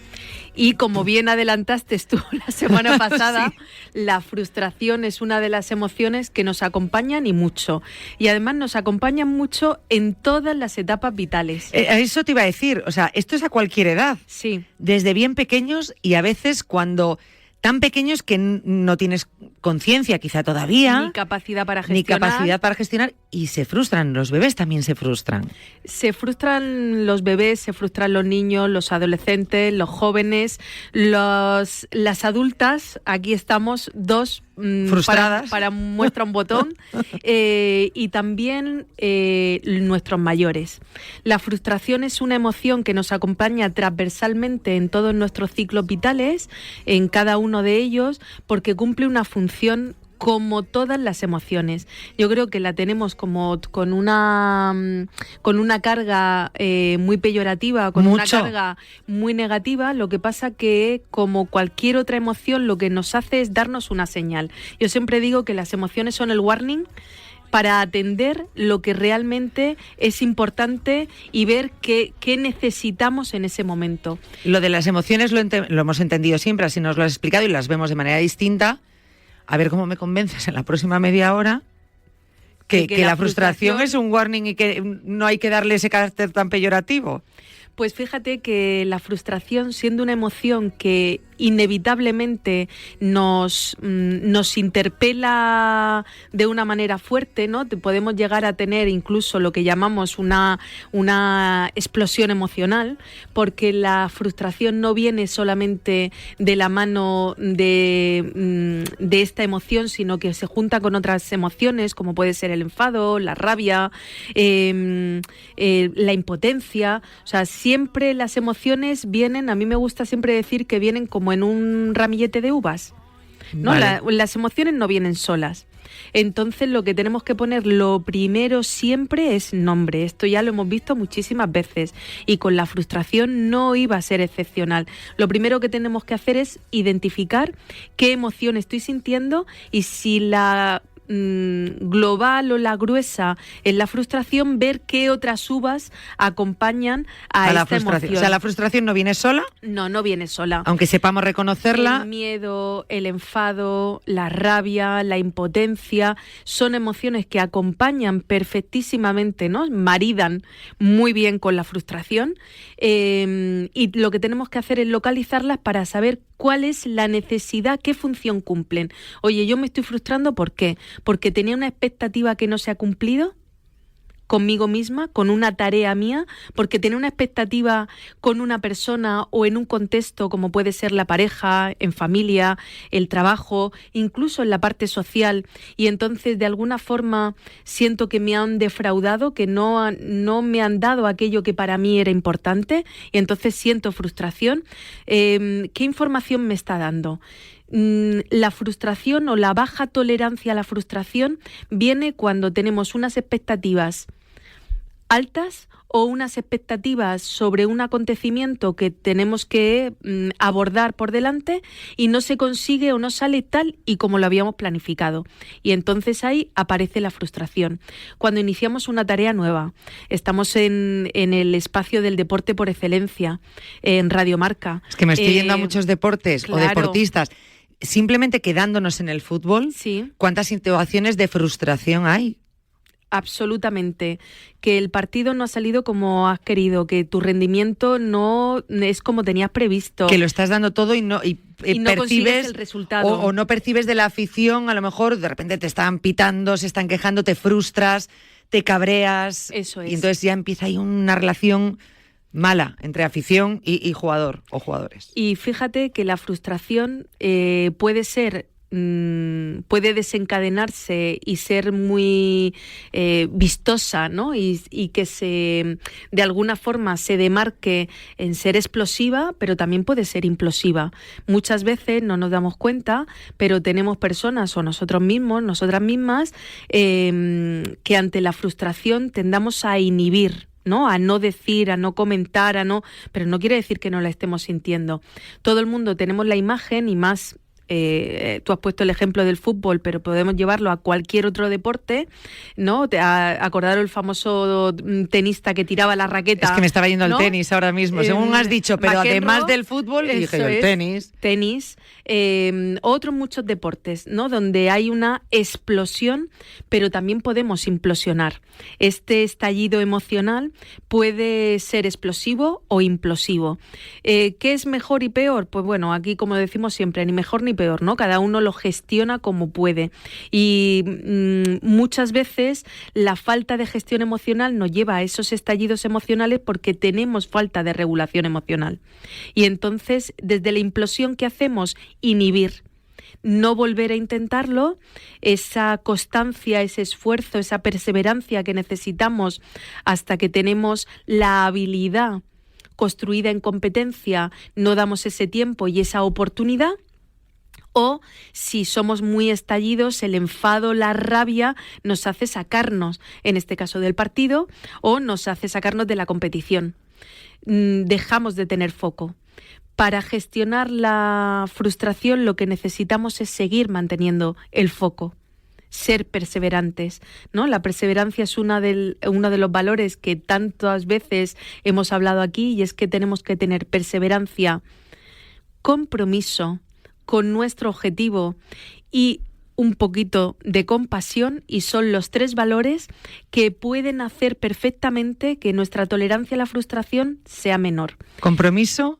Y como bien adelantaste tú la semana pasada, sí, la frustración es una de las emociones que nos acompañan y mucho. Y además nos acompañan mucho en todas las etapas vitales. Eso te iba a decir, o sea, esto es a cualquier edad. Sí. Desde bien pequeños y a veces cuando... tan pequeños que no tienes conciencia quizá todavía. Ni capacidad para gestionar. Y se frustran, los bebés también se frustran. Se frustran los bebés, se frustran los niños, los adolescentes, los jóvenes, las adultas. Aquí estamos dos frustradas para muestra un botón y también nuestros mayores. La frustración es una emoción que nos acompaña transversalmente en todos nuestros ciclos vitales, en cada uno de ellos, porque cumple una función como todas las emociones. Yo creo que la tenemos como con una carga muy peyorativa, con una carga muy negativa. Lo que pasa que, como cualquier otra emoción, lo que nos hace es darnos una señal. Yo siempre digo que las emociones son el warning para atender lo que realmente es importante y ver qué necesitamos en ese momento. Lo de las emociones lo hemos entendido siempre, así nos lo has explicado, y las vemos de manera distinta. A ver cómo me convences en la próxima media hora que la frustración es un warning y que no hay que darle ese carácter tan peyorativo. Pues fíjate que la frustración, siendo una emoción que inevitablemente nos interpela de una manera fuerte, ¿no? Podemos llegar a tener incluso lo que llamamos una explosión emocional, porque la frustración no viene solamente de la mano de esta emoción, sino que se junta con otras emociones, como puede ser el enfado, la rabia, la impotencia. O sea, siempre las emociones vienen, a mí me gusta siempre decir que vienen como en un ramillete de uvas, ¿no? Vale. Las emociones no vienen solas. Entonces lo que tenemos que poner lo primero siempre es nombre. Esto ya lo hemos visto muchísimas veces y con la frustración no iba a ser excepcional. Lo primero que tenemos que hacer es identificar qué emoción estoy sintiendo y si la global o la gruesa en la frustración, ver qué otras uvas acompañan a esta emoción. O sea, ¿la frustración no viene sola? No viene sola. Aunque sepamos reconocerla. El miedo, el enfado, la rabia, la impotencia, son emociones que acompañan perfectísimamente, ¿no? Maridan muy bien con la frustración y lo que tenemos que hacer es localizarlas para saber cuál es la necesidad, qué función cumplen. Oye, yo me estoy frustrando, ¿por qué? Porque tenía una expectativa que no se ha cumplido conmigo misma, con una tarea mía, porque tenía una expectativa con una persona o en un contexto como puede ser la pareja, en familia, el trabajo, incluso en la parte social, y entonces de alguna forma siento que me han defraudado, que no me han dado aquello que para mí era importante, y entonces siento frustración. ¿Qué información me está dando? La frustración o la baja tolerancia a la frustración viene cuando tenemos unas expectativas altas o unas expectativas sobre un acontecimiento que tenemos que abordar por delante y no se consigue o no sale tal y como lo habíamos planificado. Y entonces ahí aparece la frustración. Cuando iniciamos una tarea nueva, estamos en el espacio del deporte por excelencia, en Radio Marca. Es que me estoy yendo a muchos deportes o deportistas. Simplemente quedándonos en el fútbol, sí. ¿Cuántas situaciones de frustración hay? Absolutamente. Que el partido no ha salido como has querido, que tu rendimiento no es como tenías previsto. Que lo estás dando todo y no percibes el resultado. O no percibes de la afición, a lo mejor de repente te están pitando, se están quejando, te frustras, te cabreas. Eso es. Y entonces ya empieza ahí una relación mala entre afición y jugador o jugadores. Y fíjate que la frustración puede desencadenarse y ser muy vistosa, ¿no? Y que de alguna forma se demarque en ser explosiva, pero también puede ser implosiva. Muchas veces no nos damos cuenta, pero tenemos personas o nosotros mismos, nosotras mismas, que ante la frustración tendamos a inhibir, ¿no? A no decir, a no comentar, pero no quiere decir que no la estemos sintiendo. Todo el mundo tenemos la imagen y más. Tú has puesto el ejemplo del fútbol, pero podemos llevarlo a cualquier otro deporte, ¿no? Acordaros el famoso tenista que tiraba la raqueta. Es que me estaba yendo ¿no? al tenis ahora mismo, según has dicho, pero McEnroe, además del fútbol, dije yo, el tenis. Otros muchos deportes, ¿no? Donde hay una explosión, pero también podemos implosionar. Este estallido emocional puede ser explosivo o implosivo. ¿Qué es mejor y peor? Pues bueno, aquí como decimos siempre, ni mejor ni peor, ¿no? Cada uno lo gestiona como puede. Y muchas veces la falta de gestión emocional nos lleva a esos estallidos emocionales porque tenemos falta de regulación emocional. Y entonces, desde la implosión, ¿qué hacemos? Inhibir. No volver a intentarlo, esa constancia, ese esfuerzo, esa perseverancia que necesitamos hasta que tenemos la habilidad construida en competencia, no damos ese tiempo y esa oportunidad. O si somos muy estallidos, el enfado, la rabia nos hace sacarnos, en este caso del partido, o nos hace sacarnos de la competición. Dejamos de tener foco. Para gestionar la frustración lo que necesitamos es seguir manteniendo el foco, ser perseverantes, ¿no? La perseverancia es uno de los valores que tantas veces hemos hablado aquí, y es que tenemos que tener perseverancia, compromiso con nuestro objetivo y un poquito de compasión, y son los 3 valores que pueden hacer perfectamente que nuestra tolerancia a la frustración sea menor. Compromiso,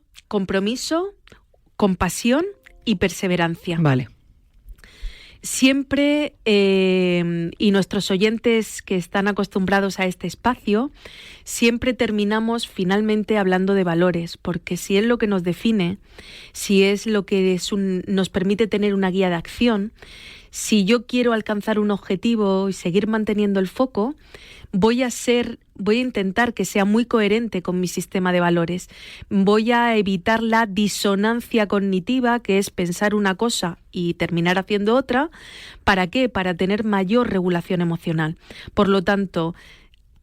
compasión y perseverancia. Vale. Siempre, y nuestros oyentes que están acostumbrados a este espacio, siempre terminamos finalmente hablando de valores, porque si es lo que nos define, si es lo que nos permite tener una guía de acción, si yo quiero alcanzar un objetivo y seguir manteniendo el foco, voy a intentar que sea muy coherente con mi sistema de valores. Voy a evitar la disonancia cognitiva, que es pensar una cosa y terminar haciendo otra. ¿Para qué? Para tener mayor regulación emocional. Por lo tanto,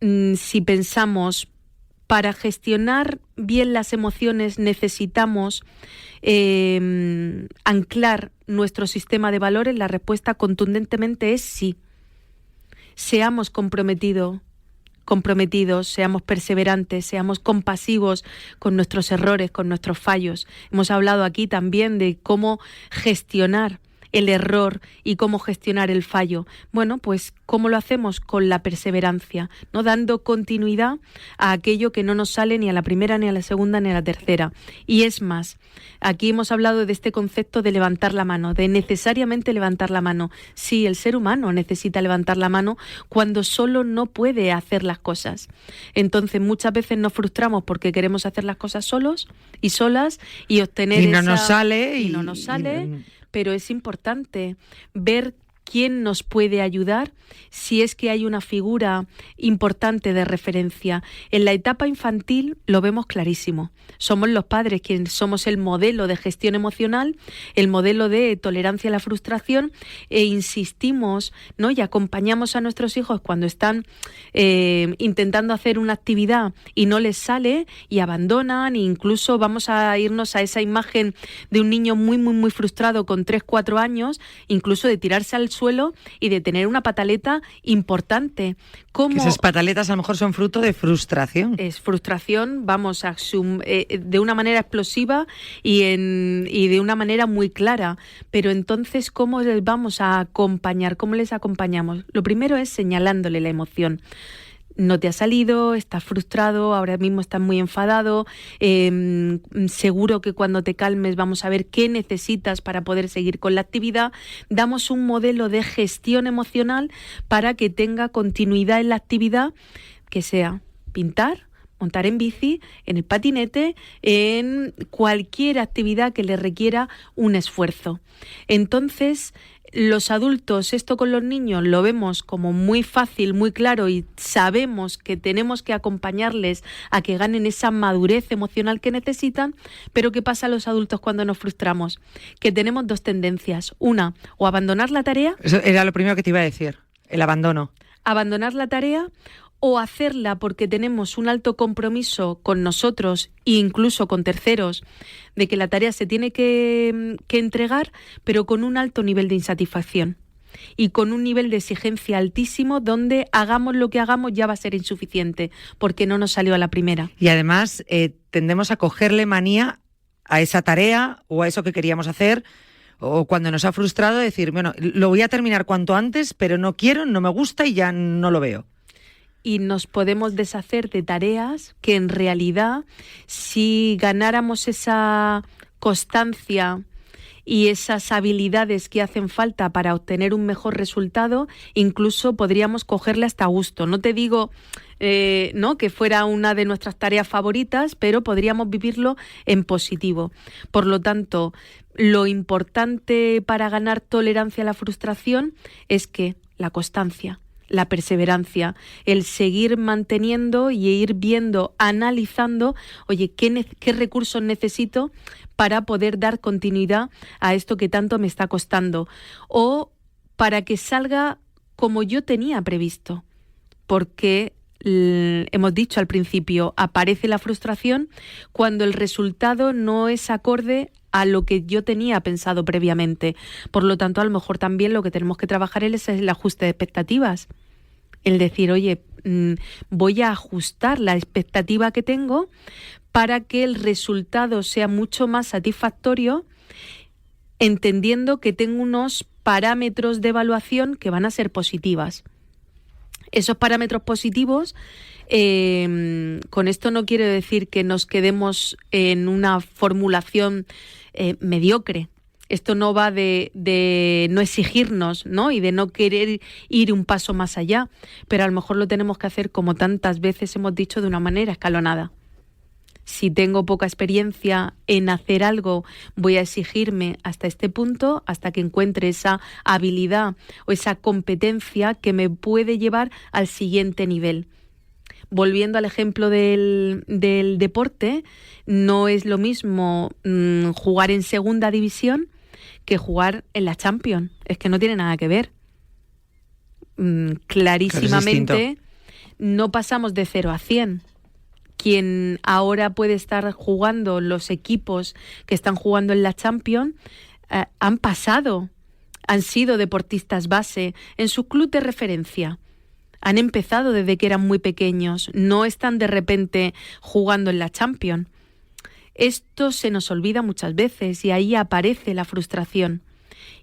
si pensamos, para gestionar bien las emociones necesitamos anclar nuestro sistema de valores, la respuesta contundentemente es sí. Seamos comprometidos, seamos perseverantes, seamos compasivos con nuestros errores, con nuestros fallos. Hemos hablado aquí también de cómo gestionar el error y cómo gestionar el fallo. Bueno, pues ¿cómo lo hacemos? Con la perseverancia, ¿no? Dando continuidad a aquello que no nos sale ni a la primera, ni a la segunda, ni a la tercera. Y es más, aquí hemos hablado de este concepto de levantar la mano, de necesariamente levantar la mano. Sí, el ser humano necesita levantar la mano cuando solo no puede hacer las cosas. Entonces muchas veces nos frustramos porque queremos hacer las cosas solos y solas y obtener no nos sale. Pero es importante ver quién nos puede ayudar si es que hay una figura importante de referencia. En la etapa infantil lo vemos clarísimo. Somos los padres quienes somos el modelo de gestión emocional, el modelo de tolerancia a la frustración, e insistimos, ¿no?, y acompañamos a nuestros hijos cuando están intentando hacer una actividad y no les sale y abandonan, e incluso vamos a irnos a esa imagen de un niño muy, muy, muy frustrado con 3-4 años, incluso de tirarse al suelo y de tener una pataleta importante. Que esas pataletas a lo mejor son fruto de frustración. Es frustración, vamos, de una manera explosiva y de una manera muy clara. Pero entonces, ¿cómo les vamos a acompañar? ¿Cómo les acompañamos? Lo primero es señalándole la emoción. No te ha salido, estás frustrado, ahora mismo estás muy enfadado, seguro que cuando te calmes vamos a ver qué necesitas para poder seguir con la actividad. Damos un modelo de gestión emocional para que tenga continuidad en la actividad, que sea pintar, montar en bici, en el patinete, en cualquier actividad que le requiera un esfuerzo. Entonces, los adultos, esto con los niños lo vemos como muy fácil, muy claro, y sabemos que tenemos que acompañarles a que ganen esa madurez emocional que necesitan. Pero ¿qué pasa a los adultos cuando nos frustramos? Que tenemos dos tendencias. Una, o abandonar la tarea. Eso era lo primero que te iba a decir, el abandono. Abandonar la tarea, o hacerla porque tenemos un alto compromiso con nosotros e incluso con terceros de que la tarea se tiene que entregar, pero con un alto nivel de insatisfacción y con un nivel de exigencia altísimo, donde hagamos lo que hagamos ya va a ser insuficiente porque no nos salió a la primera. Y además tendemos a cogerle manía a esa tarea o a eso que queríamos hacer, o cuando nos ha frustrado decir, bueno, lo voy a terminar cuanto antes, pero no quiero, no me gusta y ya no lo veo. Y nos podemos deshacer de tareas que en realidad, si ganáramos esa constancia y esas habilidades que hacen falta para obtener un mejor resultado, incluso podríamos cogerle hasta gusto. No te digo no que fuera una de nuestras tareas favoritas, pero podríamos vivirlo en positivo. Por lo tanto, lo importante para ganar tolerancia a la frustración es que la constancia, la perseverancia, el seguir manteniendo y ir viendo, analizando, oye, ¿qué recursos necesito para poder dar continuidad a esto que tanto me está costando? O para que salga como yo tenía previsto. Porque hemos dicho al principio, aparece la frustración cuando el resultado no es acorde a lo que yo tenía pensado previamente. Por lo tanto, a lo mejor también lo que tenemos que trabajar es el ajuste de expectativas. El decir, oye, voy a ajustar la expectativa que tengo para que el resultado sea mucho más satisfactorio, entendiendo que tengo unos parámetros de evaluación que van a ser positivas. Esos parámetros positivos, con esto no quiero decir que nos quedemos en una formulación mediocre. Esto no va de no exigirnos, ¿no?, y de no querer ir un paso más allá, pero a lo mejor lo tenemos que hacer, como tantas veces hemos dicho, de una manera escalonada. Si tengo poca experiencia en hacer algo, voy a exigirme hasta este punto, hasta que encuentre esa habilidad o esa competencia que me puede llevar al siguiente nivel. Volviendo al ejemplo del deporte, no es lo mismo jugar en segunda división que jugar en la Champions. Es que no tiene nada que ver. Clarísimamente no pasamos de 0 a 100. Quien ahora puede estar jugando, los equipos que están jugando en la Champions, han pasado, han sido deportistas base en su club de referencia. Han empezado desde que eran muy pequeños, no están de repente jugando en la Champions. Esto se nos olvida muchas veces y ahí aparece la frustración.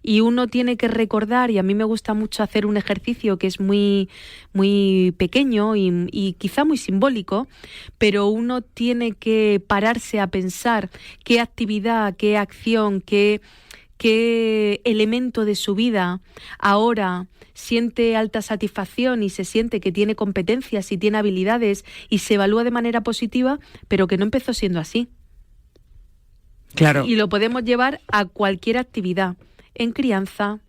Y uno tiene que recordar, y a mí me gusta mucho hacer un ejercicio que es muy, muy pequeño y quizá muy simbólico, pero uno tiene que pararse a pensar qué actividad, qué acción, qué elemento de su vida ahora siente alta satisfacción y se siente que tiene competencias y tiene habilidades y se evalúa de manera positiva, pero que no empezó siendo así. Claro. Y lo podemos llevar a cualquier actividad, en crianza,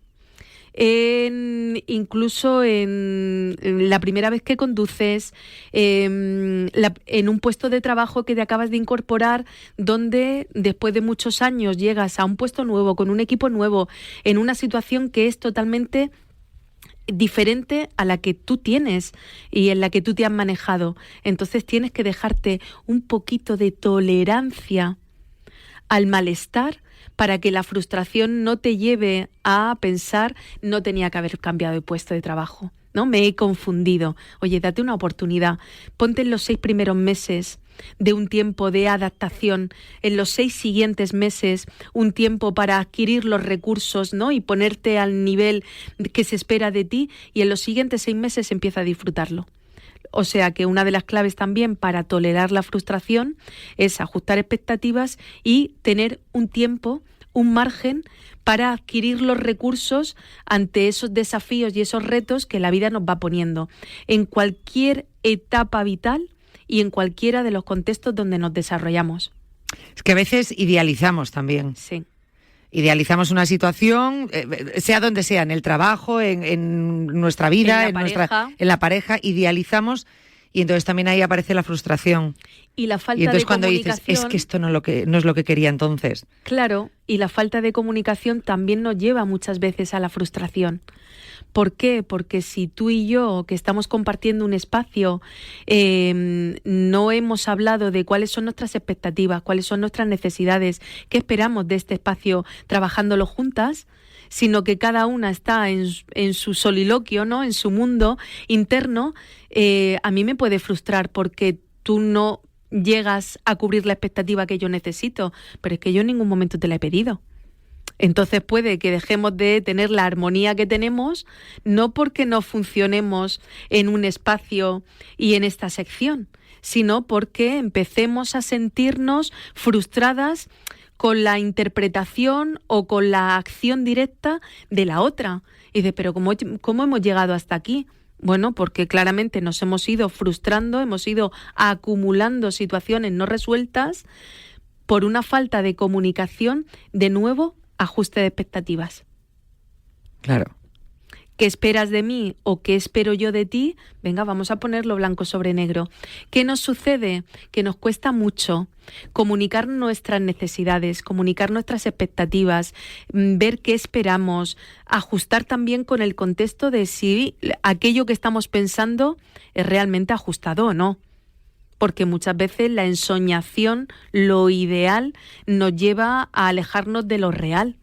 incluso en la primera vez que conduces, en un puesto de trabajo que te acabas de incorporar, donde después de muchos años llegas a un puesto nuevo, con un equipo nuevo, en una situación que es totalmente diferente a la que tú tienes y en la que tú te has manejado. Entonces tienes que dejarte un poquito de tolerancia al malestar para que la frustración no te lleve a pensar no tenía que haber cambiado de puesto de trabajo, ¿no? Me he confundido. Oye, date una oportunidad. Ponte en los 6 primeros meses de un tiempo de adaptación, en los 6 siguientes meses un tiempo para adquirir los recursos, ¿no? Y ponerte al nivel que se espera de ti, y en los siguientes 6 meses empieza a disfrutarlo. O sea que una de las claves también para tolerar la frustración es ajustar expectativas y tener un tiempo, un margen para adquirir los recursos ante esos desafíos y esos retos que la vida nos va poniendo en cualquier etapa vital y en cualquiera de los contextos donde nos desarrollamos. Es que a veces idealizamos también. Sí. Idealizamos una situación, sea donde sea, en el trabajo, en nuestra vida, en la pareja, idealizamos, y entonces también ahí aparece la frustración. Y la falta y entonces de cuando comunicación, dices, es que esto no es lo que quería entonces. Claro, y la falta de comunicación también nos lleva muchas veces a la frustración. ¿Por qué? Porque si tú y yo, que estamos compartiendo un espacio, no hemos hablado de cuáles son nuestras expectativas, cuáles son nuestras necesidades, qué esperamos de este espacio trabajándolo juntas, sino que cada una está en su soliloquio, ¿no? En su mundo interno, a mí me puede frustrar porque tú no llegas a cubrir la expectativa que yo necesito, pero es que yo en ningún momento te la he pedido. Entonces puede que dejemos de tener la armonía que tenemos, no porque no funcionemos en un espacio y en esta sección, sino porque empecemos a sentirnos frustradas con la interpretación o con la acción directa de la otra. Y dice, pero ¿cómo hemos llegado hasta aquí? Bueno, porque claramente nos hemos ido frustrando, hemos ido acumulando situaciones no resueltas por una falta de comunicación, de nuevo, ajuste de expectativas. Claro. ¿Qué esperas de mí o qué espero yo de ti? Venga, vamos a ponerlo blanco sobre negro. ¿Qué nos sucede? Que nos cuesta mucho comunicar nuestras necesidades, comunicar nuestras expectativas, ver qué esperamos, ajustar también con el contexto de si aquello que estamos pensando es realmente ajustado o no. Porque muchas veces la ensoñación, lo ideal, nos lleva a alejarnos de lo real.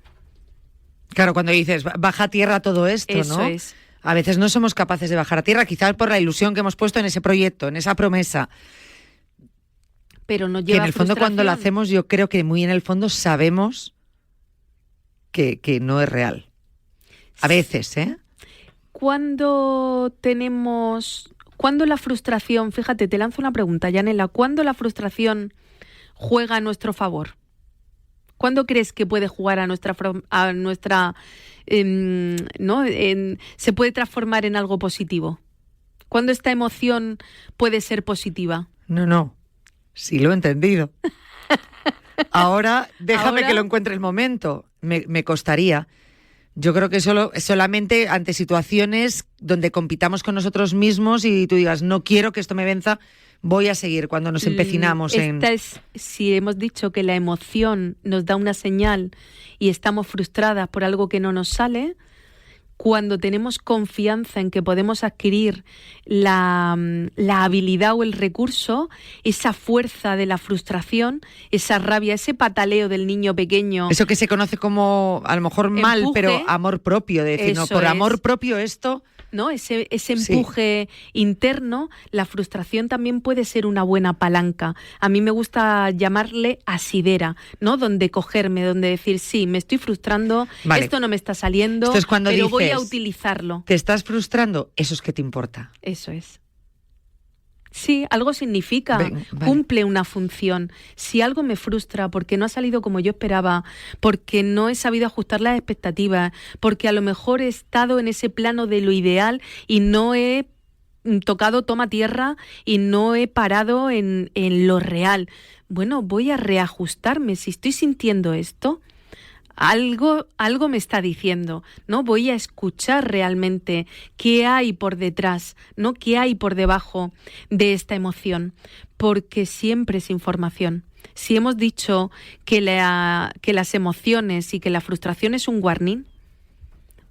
Claro, cuando dices, baja a tierra todo esto, eso, ¿no? Es. A veces no somos capaces de bajar a tierra, quizás por la ilusión que hemos puesto en ese proyecto, en esa promesa. Pero nos lleva que en el fondo frustración. Cuando lo hacemos, yo creo que muy en el fondo sabemos que no es real. A veces, ¿eh? Cuando la frustración, fíjate, te lanzo una pregunta, Yanela, ¿cuándo la frustración juega a nuestro favor? ¿Cuándo crees que puede jugar a nuestra se puede transformar en algo positivo? ¿Cuándo esta emoción puede ser positiva? No, sí lo he entendido. Ahora déjame que lo encuentre el momento. Me costaría. Yo creo que solamente ante situaciones donde compitamos con nosotros mismos y tú digas, no quiero que esto me venza, voy a seguir cuando nos empecinamos en... Si hemos dicho que la emoción nos da una señal y estamos frustradas por algo que no nos sale, cuando tenemos confianza en que podemos adquirir la habilidad o el recurso, esa fuerza de la frustración, esa rabia, ese pataleo del niño pequeño. Eso que se conoce como, a lo mejor mal, empuje, pero amor propio, de decir, no, por amor propio esto... ¿No? Ese empuje interno, la frustración también puede ser una buena palanca. A mí me gusta llamarle asidera, ¿no? Donde cogerme, donde decir, sí, me estoy frustrando, vale, esto no me está saliendo, pero dices, voy a utilizarlo. ¿Te estás frustrando? Eso es que te importa. Eso es. Sí, algo significa, vale, cumple una función. Si algo me frustra porque no ha salido como yo esperaba, porque no he sabido ajustar las expectativas, porque a lo mejor he estado en ese plano de lo ideal y no he tocado toma tierra y no he parado en lo real. Bueno, voy a reajustarme. Si estoy sintiendo esto, algo me está diciendo, ¿no? Voy a escuchar realmente qué hay por detrás, ¿no? Qué hay por debajo de esta emoción, porque siempre es información. Si hemos dicho que las emociones y que la frustración es un warning,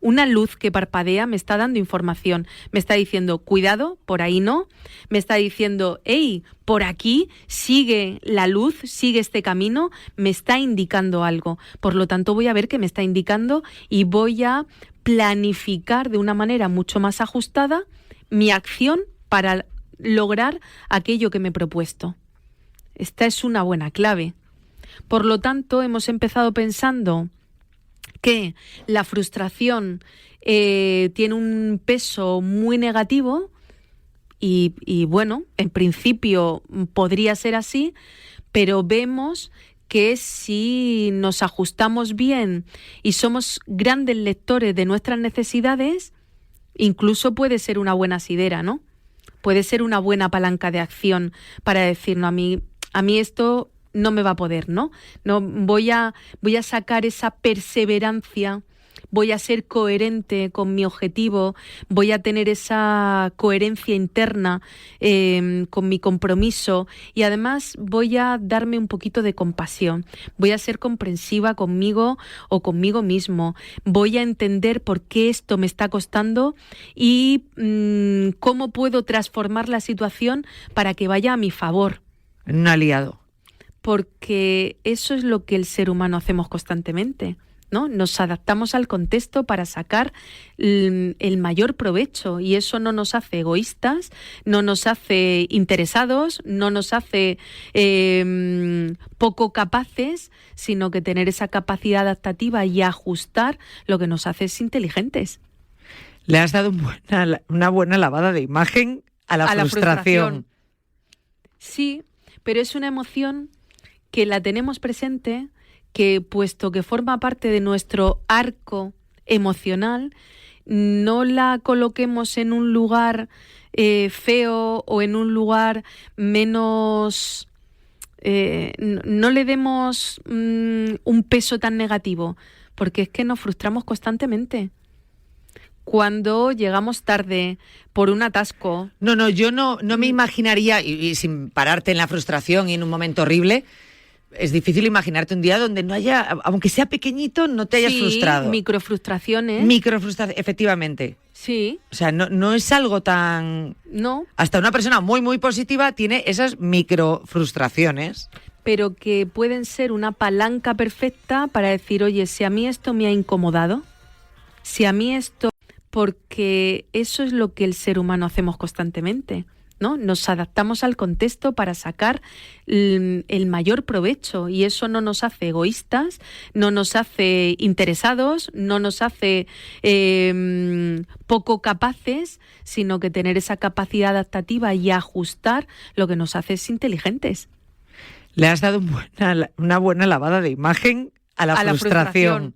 una luz que parpadea me está dando información, me está diciendo, cuidado, por ahí no, me está diciendo, hey, por aquí sigue la luz, sigue este camino, me está indicando algo. Por lo tanto, voy a ver qué me está indicando y voy a planificar de una manera mucho más ajustada mi acción para lograr aquello que me he propuesto. Esta es una buena clave. Por lo tanto, hemos empezado pensando que la frustración tiene un peso muy negativo y bueno, en principio podría ser así, pero vemos que si nos ajustamos bien y somos grandes lectores de nuestras necesidades, incluso puede ser una buena asidera, ¿no? Puede ser una buena palanca de acción para decir, no, a mí esto no me va a poder, ¿no? No voy a sacar esa perseverancia, voy a ser coherente con mi objetivo, voy a tener esa coherencia interna con mi compromiso y además voy a darme un poquito de compasión, voy a ser comprensiva conmigo o conmigo mismo, voy a entender por qué esto me está costando y cómo puedo transformar la situación para que vaya a mi favor. Un aliado. Porque eso es lo que el ser humano hacemos constantemente, ¿no? Nos adaptamos al contexto para sacar el mayor provecho y eso no nos hace egoístas, no nos hace interesados, no nos hace poco capaces, sino que tener esa capacidad adaptativa y ajustar lo que nos hace es inteligentes. Le has dado una buena lavada de imagen a la frustración. Sí, pero es una emoción que la tenemos presente, que puesto que forma parte de nuestro arco emocional, no la coloquemos en un lugar feo o en un lugar menos... no le demos un peso tan negativo, porque es que nos frustramos constantemente. Cuando llegamos tarde por un atasco... Yo no me imaginaría, y sin pararte en la frustración y en un momento horrible... Es difícil imaginarte un día donde no haya, aunque sea pequeñito, no te hayas frustrado. Microfrustraciones. Efectivamente. Sí. O sea, no es algo tan... No. Hasta una persona muy, muy positiva tiene esas microfrustraciones. Pero que pueden ser una palanca perfecta para decir, oye, si a mí esto me ha incomodado, si a mí esto... Porque eso es lo que el ser humano hacemos constantemente, ¿no? Nos adaptamos al contexto para sacar el mayor provecho y eso no nos hace egoístas, no nos hace interesados, no nos hace poco capaces, sino que tener esa capacidad adaptativa y ajustar lo que nos hace es inteligentes. Le has dado una buena lavada de imagen a la frustración.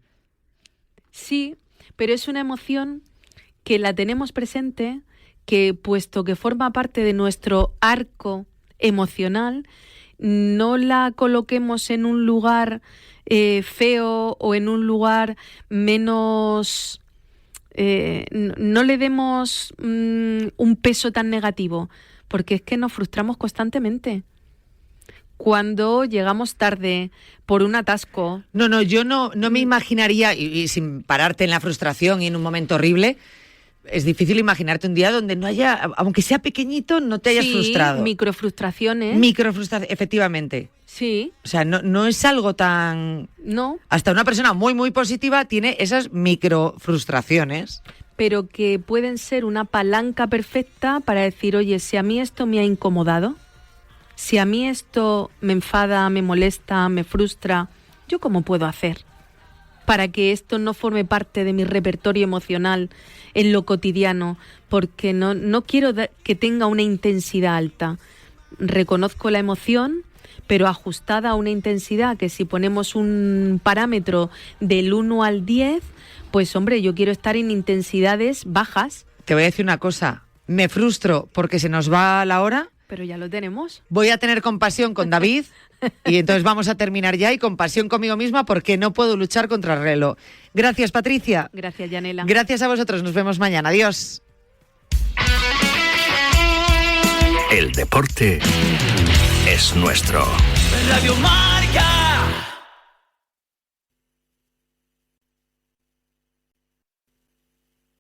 Sí, pero es una emoción que la tenemos presente, que puesto que forma parte de nuestro arco emocional, no la coloquemos en un lugar feo o en un lugar menos... no le demos un peso tan negativo, porque es que nos frustramos constantemente. Cuando llegamos tarde por un atasco... Yo no me imaginaría, y sin pararte en la frustración y en un momento horrible... Es difícil imaginarte un día donde no haya, aunque sea pequeñito, no te hayas frustrado. Microfrustraciones. Efectivamente. Sí. O sea, no es algo tan... No. Hasta una persona muy, muy positiva tiene esas microfrustraciones. Pero que pueden ser una palanca perfecta para decir, oye, si a mí esto me ha incomodado, si a mí esto me enfada, me molesta, me frustra, ¿yo cómo puedo hacer para que esto no forme parte de mi repertorio emocional en lo cotidiano? Porque no quiero que tenga una intensidad alta. Reconozco la emoción, pero ajustada a una intensidad que si ponemos un parámetro del 1 al 10, pues hombre, yo quiero estar en intensidades bajas. Te voy a decir una cosa, me frustro porque se nos va la hora Pero ya lo tenemos. Voy a tener compasión con David y entonces vamos a terminar ya y compasión conmigo misma porque no puedo luchar contra el reloj. Gracias, Patricia. Gracias, Yanela. Gracias a vosotros. Nos vemos mañana. Adiós. El deporte es nuestro. Radio Marca.